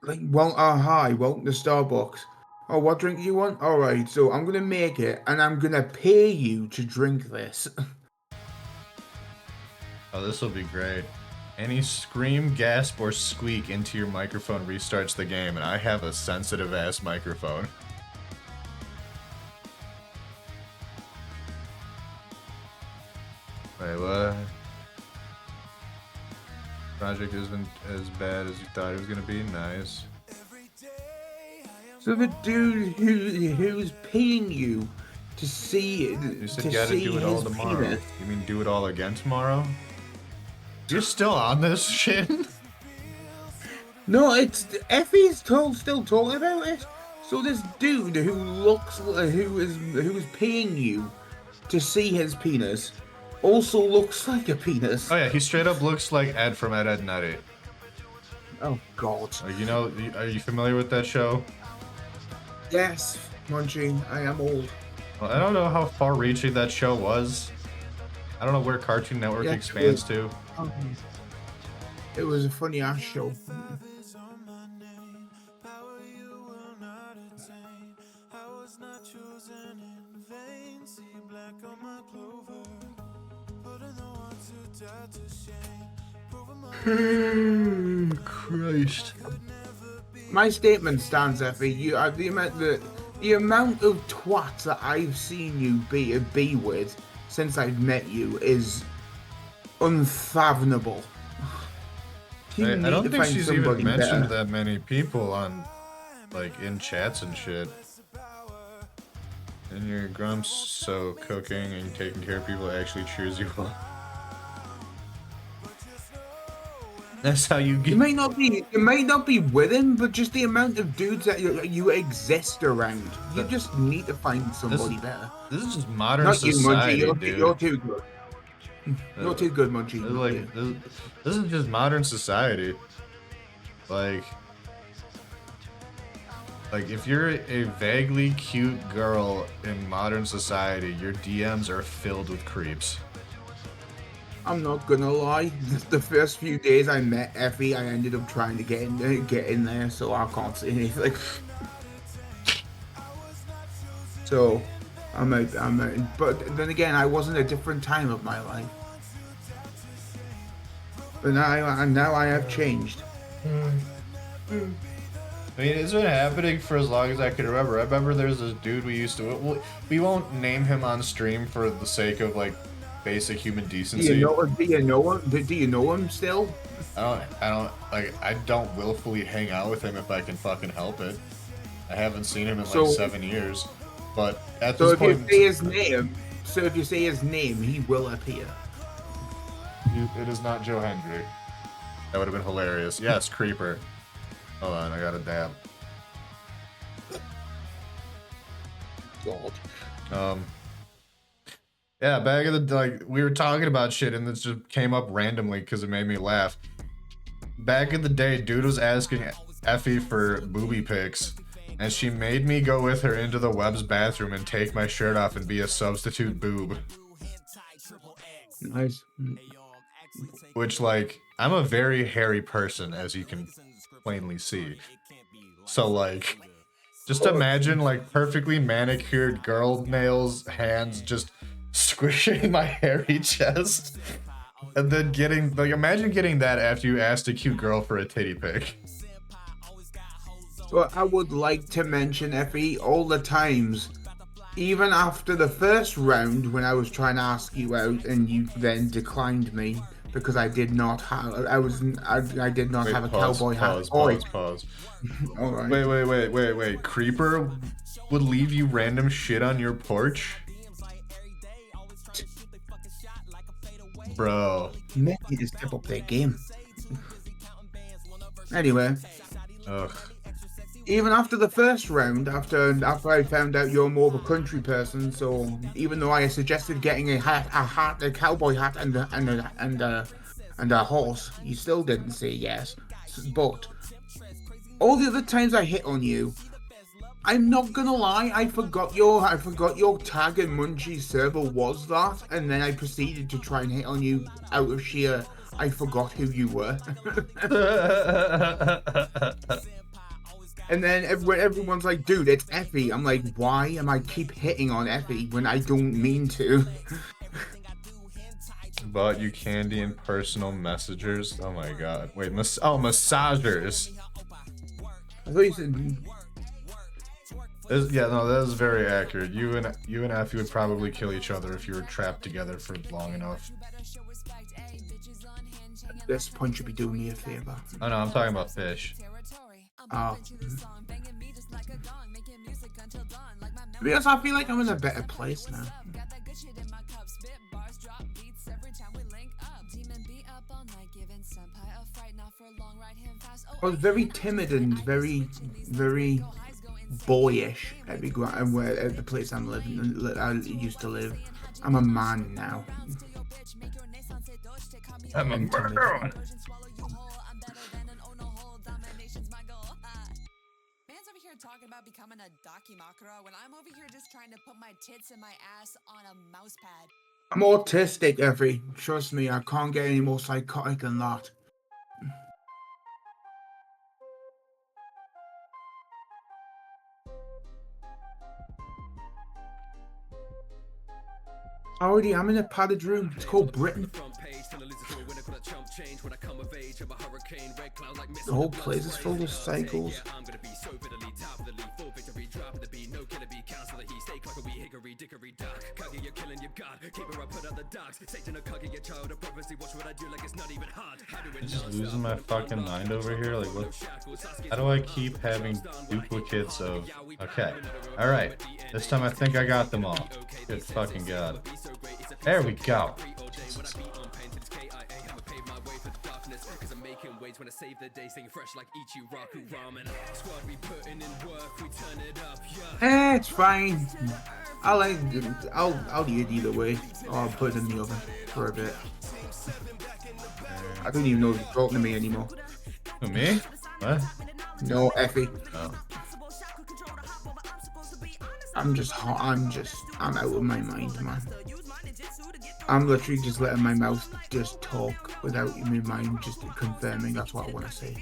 Like, well, hi, welcome to Starbucks. Oh, what drink do you want? Alright, so I'm gonna make it, and I'm gonna pay you to drink this. Oh, this will be great. Any scream, gasp, or squeak into your microphone restarts the game, and I have a sensitive-ass microphone. Wait, what? Project isn't as bad as you thought it was gonna be. Nice. So the dude who's paying you to see it, You said you gotta do it all tomorrow. Penis. You mean do it all again tomorrow? You're still on this shit? No, it's Effie's still talking about it. So this dude who looks who is paying you to see his penis also looks like a penis. Oh yeah, he straight up looks like Ed from Ed, Edd n Eddy. Oh God. You know, are you familiar with that show? Yes, Munchie, I am old. Well, I don't know how far-reaching that show was. I don't know where Cartoon Network expands to. It was a funny ass show. Christ. My statement stands, Effie. You are the amount of twats that I've seen you be with since I've met you is unfathomable. I don't think she's even mentioned that many people on, like, in chats and shit. And your grumps, so cooking and taking care of people actually cheers you on. That's how you get. You might not be with him, but just the amount of dudes that you exist around. You just need to find somebody better. This is just modern society, Munchie, dude. You're too good. You're too good, Munchie. This is just modern society. Like if you're a vaguely cute girl in modern society, your DMs are filled with creeps. I'm not gonna lie. The first few days I met Effie, I ended up trying to get in there, so I can't say anything. So, I'm out. But then again, I was in a different time of my life. But now I have changed. I mean, it's been happening for as long as I can remember. I remember there's this dude we used to. We won't name him on stream for the sake of like basic human decency. Do you know him? Do you know him still? I don't willfully hang out with him if I can fucking help it. I haven't seen him in like 7 years. But at this point, if you say his name, he will appear. It is not Joe Hendry. That would have been hilarious. Yes, Creeper. Hold on, I got a dab. God. Yeah, back in the we were talking about shit and this just came up randomly because it made me laugh. Back in the day, dude was asking Effie for booby pics, and she made me go with her into the Webb's bathroom and take my shirt off and be a substitute boob. Nice. Which, like, I'm a very hairy person, as you can plainly see. So, like, just imagine, like, perfectly manicured girl nails, hands just squishing my hairy chest. And then getting, like, imagine getting that after you asked a cute girl for a titty pic. But I would like to mention, Effie, all the times, even after the first round when I was trying to ask you out and you then declined me because I did not have, I did not have a cowboy hat. Pause. All right. Wait. Creeper would leave you random shit on your porch? Bro. Maybe just step up their game. Anyway. Ugh. even after the first round, after I found out you're more of a country person, so even though I suggested getting a cowboy hat, and a horse, you still didn't say yes. But all the other times I hit on you, I'm not gonna lie, I forgot your tag in Munchie's server was that, and then I proceeded to try and hit on you out of sheer I forgot who you were. And then everyone's like, dude, it's Effie. I'm like, why am I keep hitting on Effie when I don't mean to? Bought you candy and personal messengers. Oh my god. Wait, massagers. I thought you said... Yeah, no, that is very accurate. You and Effie would probably kill each other if you were trapped together for long enough. This point should be doing me a favor. Oh no, I'm talking about fish. Oh. Because I feel like I'm in a better place now. I was very timid and very boyish at the place I used to live. I'm a man now. I'm a man. Talking about becoming a documakara when I'm over here just trying to put my tits and my ass on a mouse pad. I'm autistic, Effie. Trust me, I can't get any more psychotic than that. Already, I'm in a padded room. It's called Britain. The whole place is full of cycles. I'm just losing my fucking mind over here. Like, what? How do I keep having duplicates of? Okay, all right. This time I think I got them all. Good fucking god. There we go. Jesus. When I save the day, staying fresh like Ichiraku ramen. Squad, we putting in work, we turn it up, yeah. It's fine. I'll eat it either way. Or I'll put it in the oven for a bit. I don't even know if you're talking to me anymore. Who, me? What? No, Effie. Oh. I'm out of my mind, man. I'm literally just letting my mouth just talk without my mind just confirming that's what I want to say.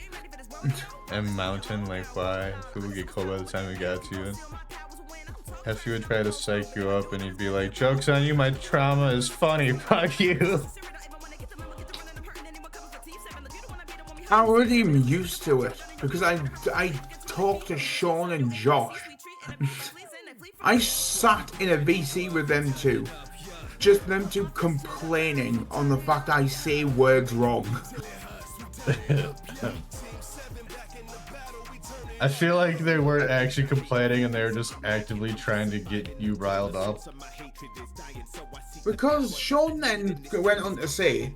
And Mountain, like, why? Who would get cold by the time we got to you? If you would try to psych you up and he'd be like, joke's on you, my trauma is funny, fuck you. I wasn't even used to it because I talked to Sean and Josh. I sat in a VC with them two. Just them two complaining on the fact I say words wrong. I feel like they weren't actually complaining and they were just actively trying to get you riled up. Because Sean then went on to say,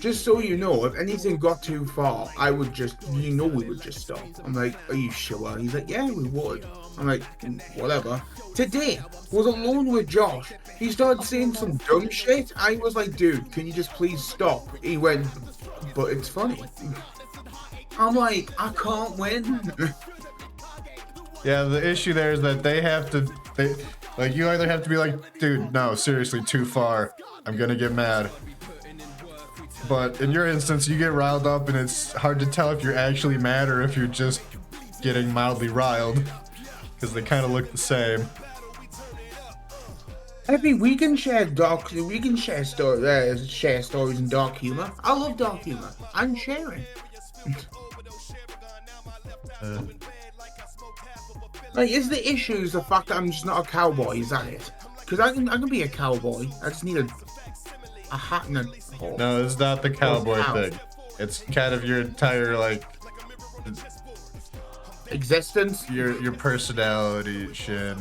just so you know, if anything got too far, I would just, we would just stop. I'm like, are you sure? He's like, yeah, we would. I'm like, whatever. Today, was alone with Josh. He started saying some dumb shit. I was like, dude, can you just please stop? He went, but it's funny. I'm like, I can't win. Yeah, the issue there is that they have to, like, you either have to be like, dude, no, seriously, too far. I'm gonna get mad. But in your instance, you get riled up and it's hard to tell if you're actually mad or if you're just getting mildly riled. Because they kind of look the same. I think we can share stories and dark humor. I love dark humor. I'm sharing. Like, is the issue the fact that I'm just not a cowboy? Is that it? Because I can be a cowboy. I just need a hat and a horse. No, it's not the cowboy thing. It's kind of your entire, like, existence. Your personality, Shin.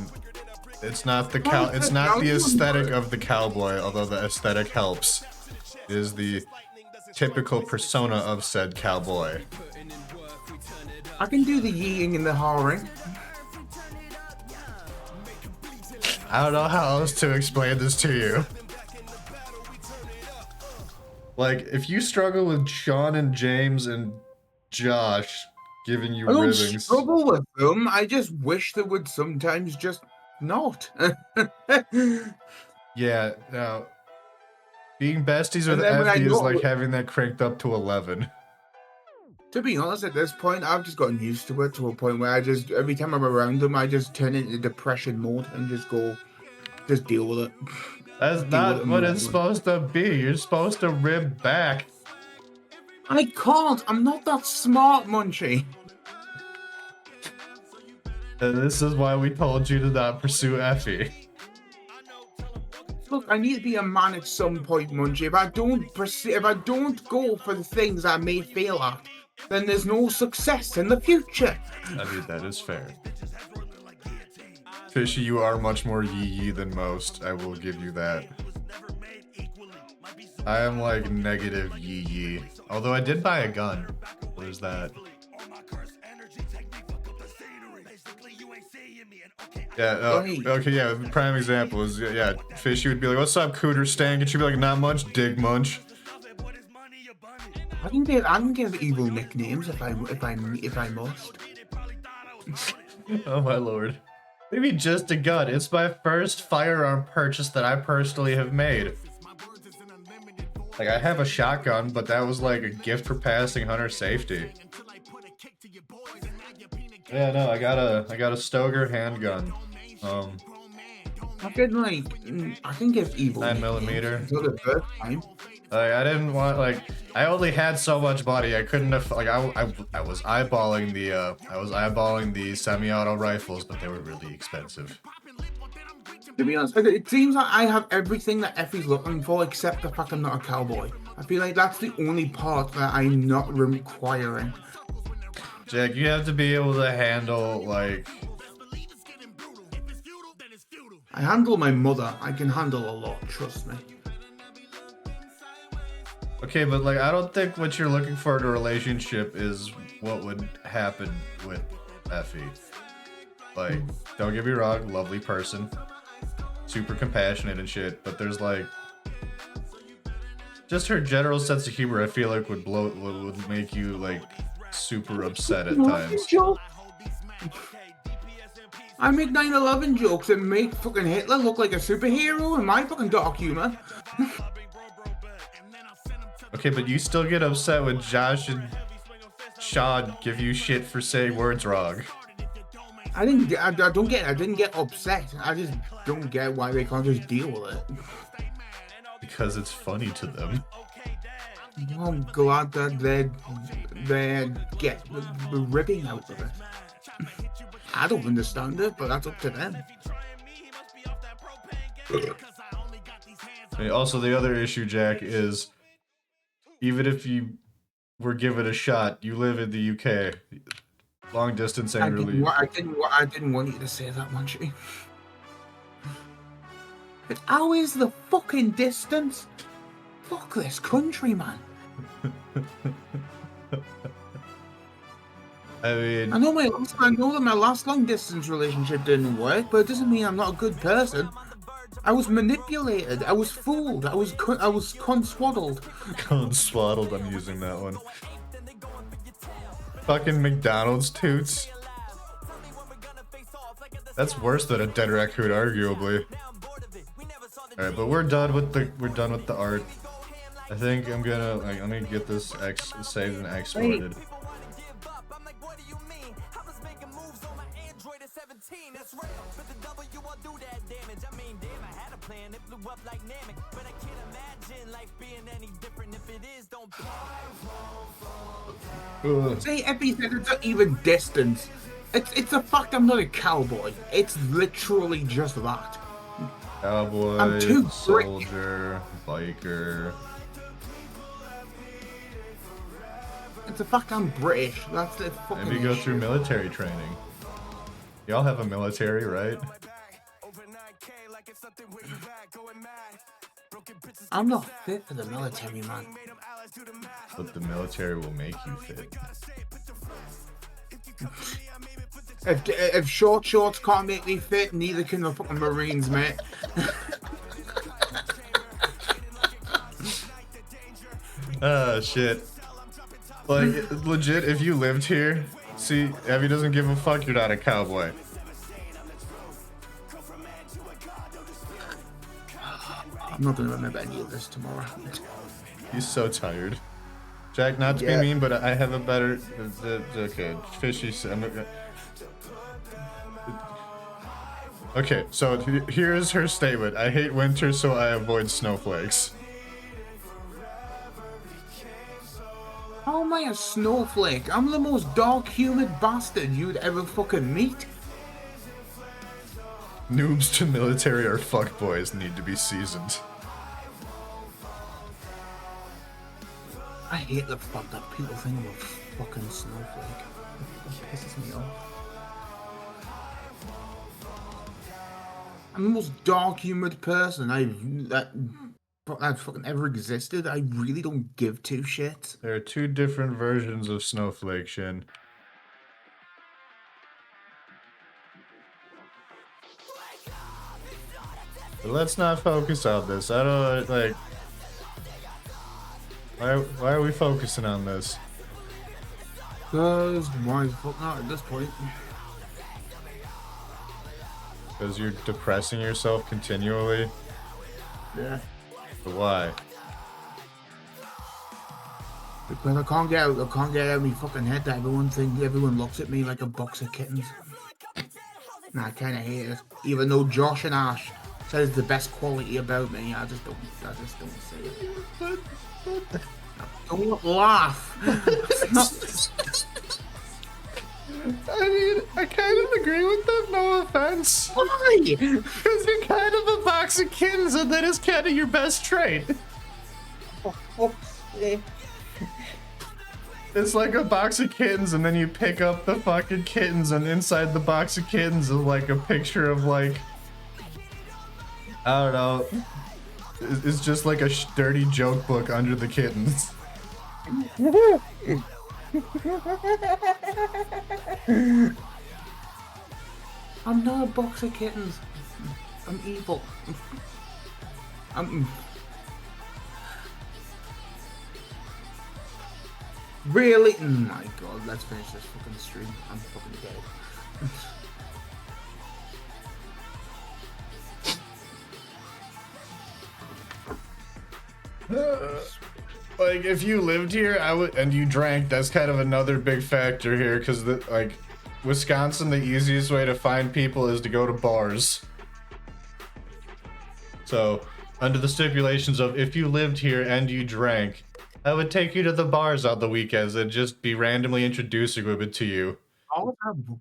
It's not the it's not the aesthetic of the cowboy, although the aesthetic helps. It is the typical persona of said cowboy. I can do the yeeing and the hawing. I don't know how else to explain this to you. Like, if you struggle with Sean and James and Josh giving you I don't ribbings. struggle with them. I just wish they would sometimes just not. Yeah, now, being besties with And then when I Effie is know- like having that cranked up to 11. To be honest, at this point, I've just gotten used to it to a point where I just, every time I'm around them, I just turn into depression mode and just go, just deal with it. That's not what it's supposed to be. You're supposed to rib back. I can't. I'm not that smart, Munchie. And this is why we told you to not pursue Effie. Look, I need to be a man at some point, Munchie. If I don't go for the things I may fail at, then there's no success in the future. I mean, that is fair. Fishy, you are much more yee-yee than most. I will give you that. I am like negative yee-yee. Although I did buy a gun. There's that. Yeah, okay, yeah, prime example is, yeah, Fishy would be like, what's up, Cooter Stank? And she'd be like, not much, Dig Munch. I can give evil nicknames if I must. Oh my lord. Maybe just a gun. It's my first firearm purchase that I personally have made. Like, I have a shotgun, but that was like a gift for passing hunter safety. Yeah, no, I got a Stoger handgun. I can give evil 9mm. Until the first time. Like, I didn't want, like, I only had so much money. I couldn't have, like, I was eyeballing the semi-auto rifles, but they were really expensive. To be honest, it seems like I have everything that Effie's looking for except the fact I'm not a cowboy. I feel like that's the only part that I'm not requiring. Jack, you have to be able to handle, like... I handle my mother. I can handle a lot, trust me. Okay, but, like, I don't think what you're looking for in a relationship is what would happen with Effie. Like, don't get me wrong, lovely person. Super compassionate and shit, but there's, like... just her general sense of humor, I feel like, would make you, like, super upset at times. I make 9/11 jokes and make fucking Hitler look like a superhero in my fucking dark humor. Okay, but you still get upset when Josh and Sean give you shit for saying words wrong. I didn't get upset. I just don't get why they can't just deal with it. Because it's funny to them. Well, I'm glad that they get the ripping out of it. I don't understand it, but that's up to them. And also, the other issue, Jack, is even if you were given a shot, you live in the UK. Long distance ain't really... I didn't want you to say that, Munchie. But how is the fucking distance? Fuck this country, man. I mean... I know that my last long distance relationship didn't work, but it doesn't mean I'm not a good person. I was manipulated. I was fooled. I was conswaddled. Conswaddled, I'm using that one. Fucking McDonald's toots. That's worse than a dead raccoon, arguably. Alright, but we're done with the art. I think I'm gonna get this saved and exported. Wait. Say Effie said it's not even distance. It's the fact I'm not a cowboy. It's literally just that. Cowboy, I'm too soldier, biker. It's the fact I'm British. That's the fucking Maybe go issue. through military training. Y'all have a military, right? I'm not fit for the military, man. But the military will make you fit. If short shorts can't make me fit, neither can the fucking Marines, mate. Oh shit. Like, legit, if you lived here, see, Evie doesn't give a fuck, you're not a cowboy. I'm not gonna remember any of this tomorrow. He's so tired. Jack, not to be mean, but I have a better... Okay, fishy... Okay, so here's her statement. I hate winter, so I avoid snowflakes. How am I a snowflake? I'm the most dark, humid bastard you'd ever fucking meet. Noobs to military or fuckboys need to be seasoned. I hate the fact that people think I'm a fucking snowflake. It pisses me off. I'm the most dark, humid person that fucking ever existed. I really don't give two shits. There are two different versions of snowflake, Shin. But let's not focus on this. I don't like. Why are we focusing on this? Cause why the fuck not at this point? Because you're depressing yourself continually? Yeah. But why? Because I can't get out of my fucking head that everyone looks at me like a box of kittens. Nah, I kinda hate it. Even though Josh and Ash says the best quality about me, I just don't say it. Don't laugh. I mean, I kind of agree with them, no offense. Why? Because you're kind of a box of kittens, and that is kind of your best trait. It's like a box of kittens, and then you pick up the fucking kittens, and inside the box of kittens is like a picture of like... I don't know. It's just like a dirty joke book under the kittens. I'm not a box of kittens. I'm evil. Really? Oh my god, let's finish this fucking stream. I'm fucking dead. Like, if you lived here, and you drank, that's kind of another big factor here, because, like, Wisconsin, the easiest way to find people is to go to bars. So, under the stipulations of, if you lived here and you drank, I would take you to the bars on the weekends and just be randomly introducing women to you.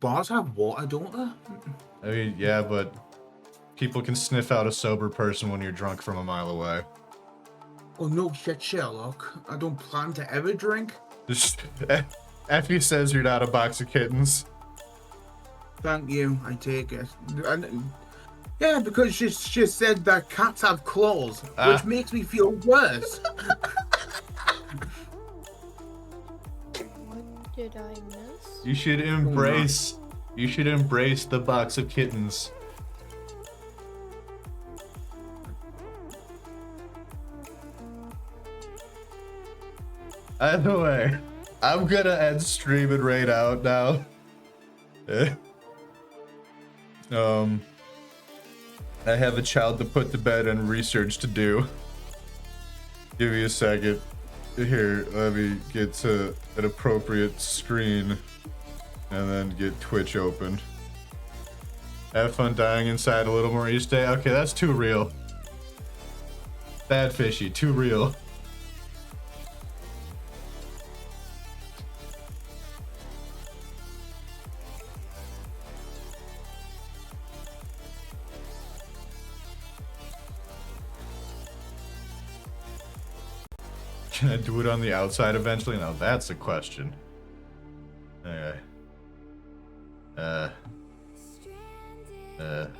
Bars have water, don't they? I mean, yeah, but people can sniff out a sober person when you're drunk from a mile away. Oh no shit, Sherlock. I don't plan to ever drink. Effie says you're not a box of kittens. Thank you, I take it. Yeah, because she said that cats have claws, which makes me feel worse. What did I miss? You should embrace the box of kittens. Either way, I'm gonna end stream and raid out now. I have a child to put to bed and research to do. Give me a second. Here, let me get to an appropriate screen and then get Twitch open. Have fun dying inside a little more each day. Okay, that's too real. Bad fishy, too real. Can I do it on the outside eventually? Now that's a question. Okay.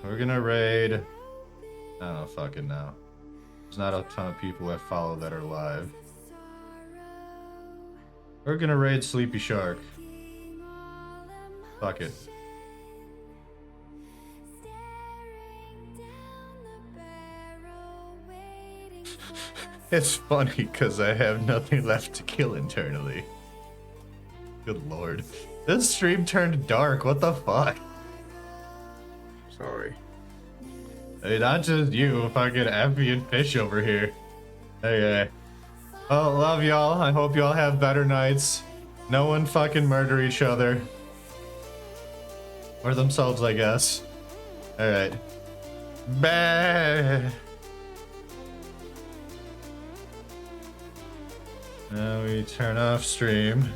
We're gonna raid. I don't know, fucking know. There's not a ton of people I follow that are live. We're gonna raid Sleepy Shark. Fuck it. It's funny because I have nothing left to kill internally. Good lord. This stream turned dark. What the fuck? Sorry. Hey, not just you, fucking Effie and Fish over here. Okay. Oh, love y'all. I hope y'all have better nights. No one fucking murder each other. Or themselves, I guess. Alright. Bah! Now we turn off stream.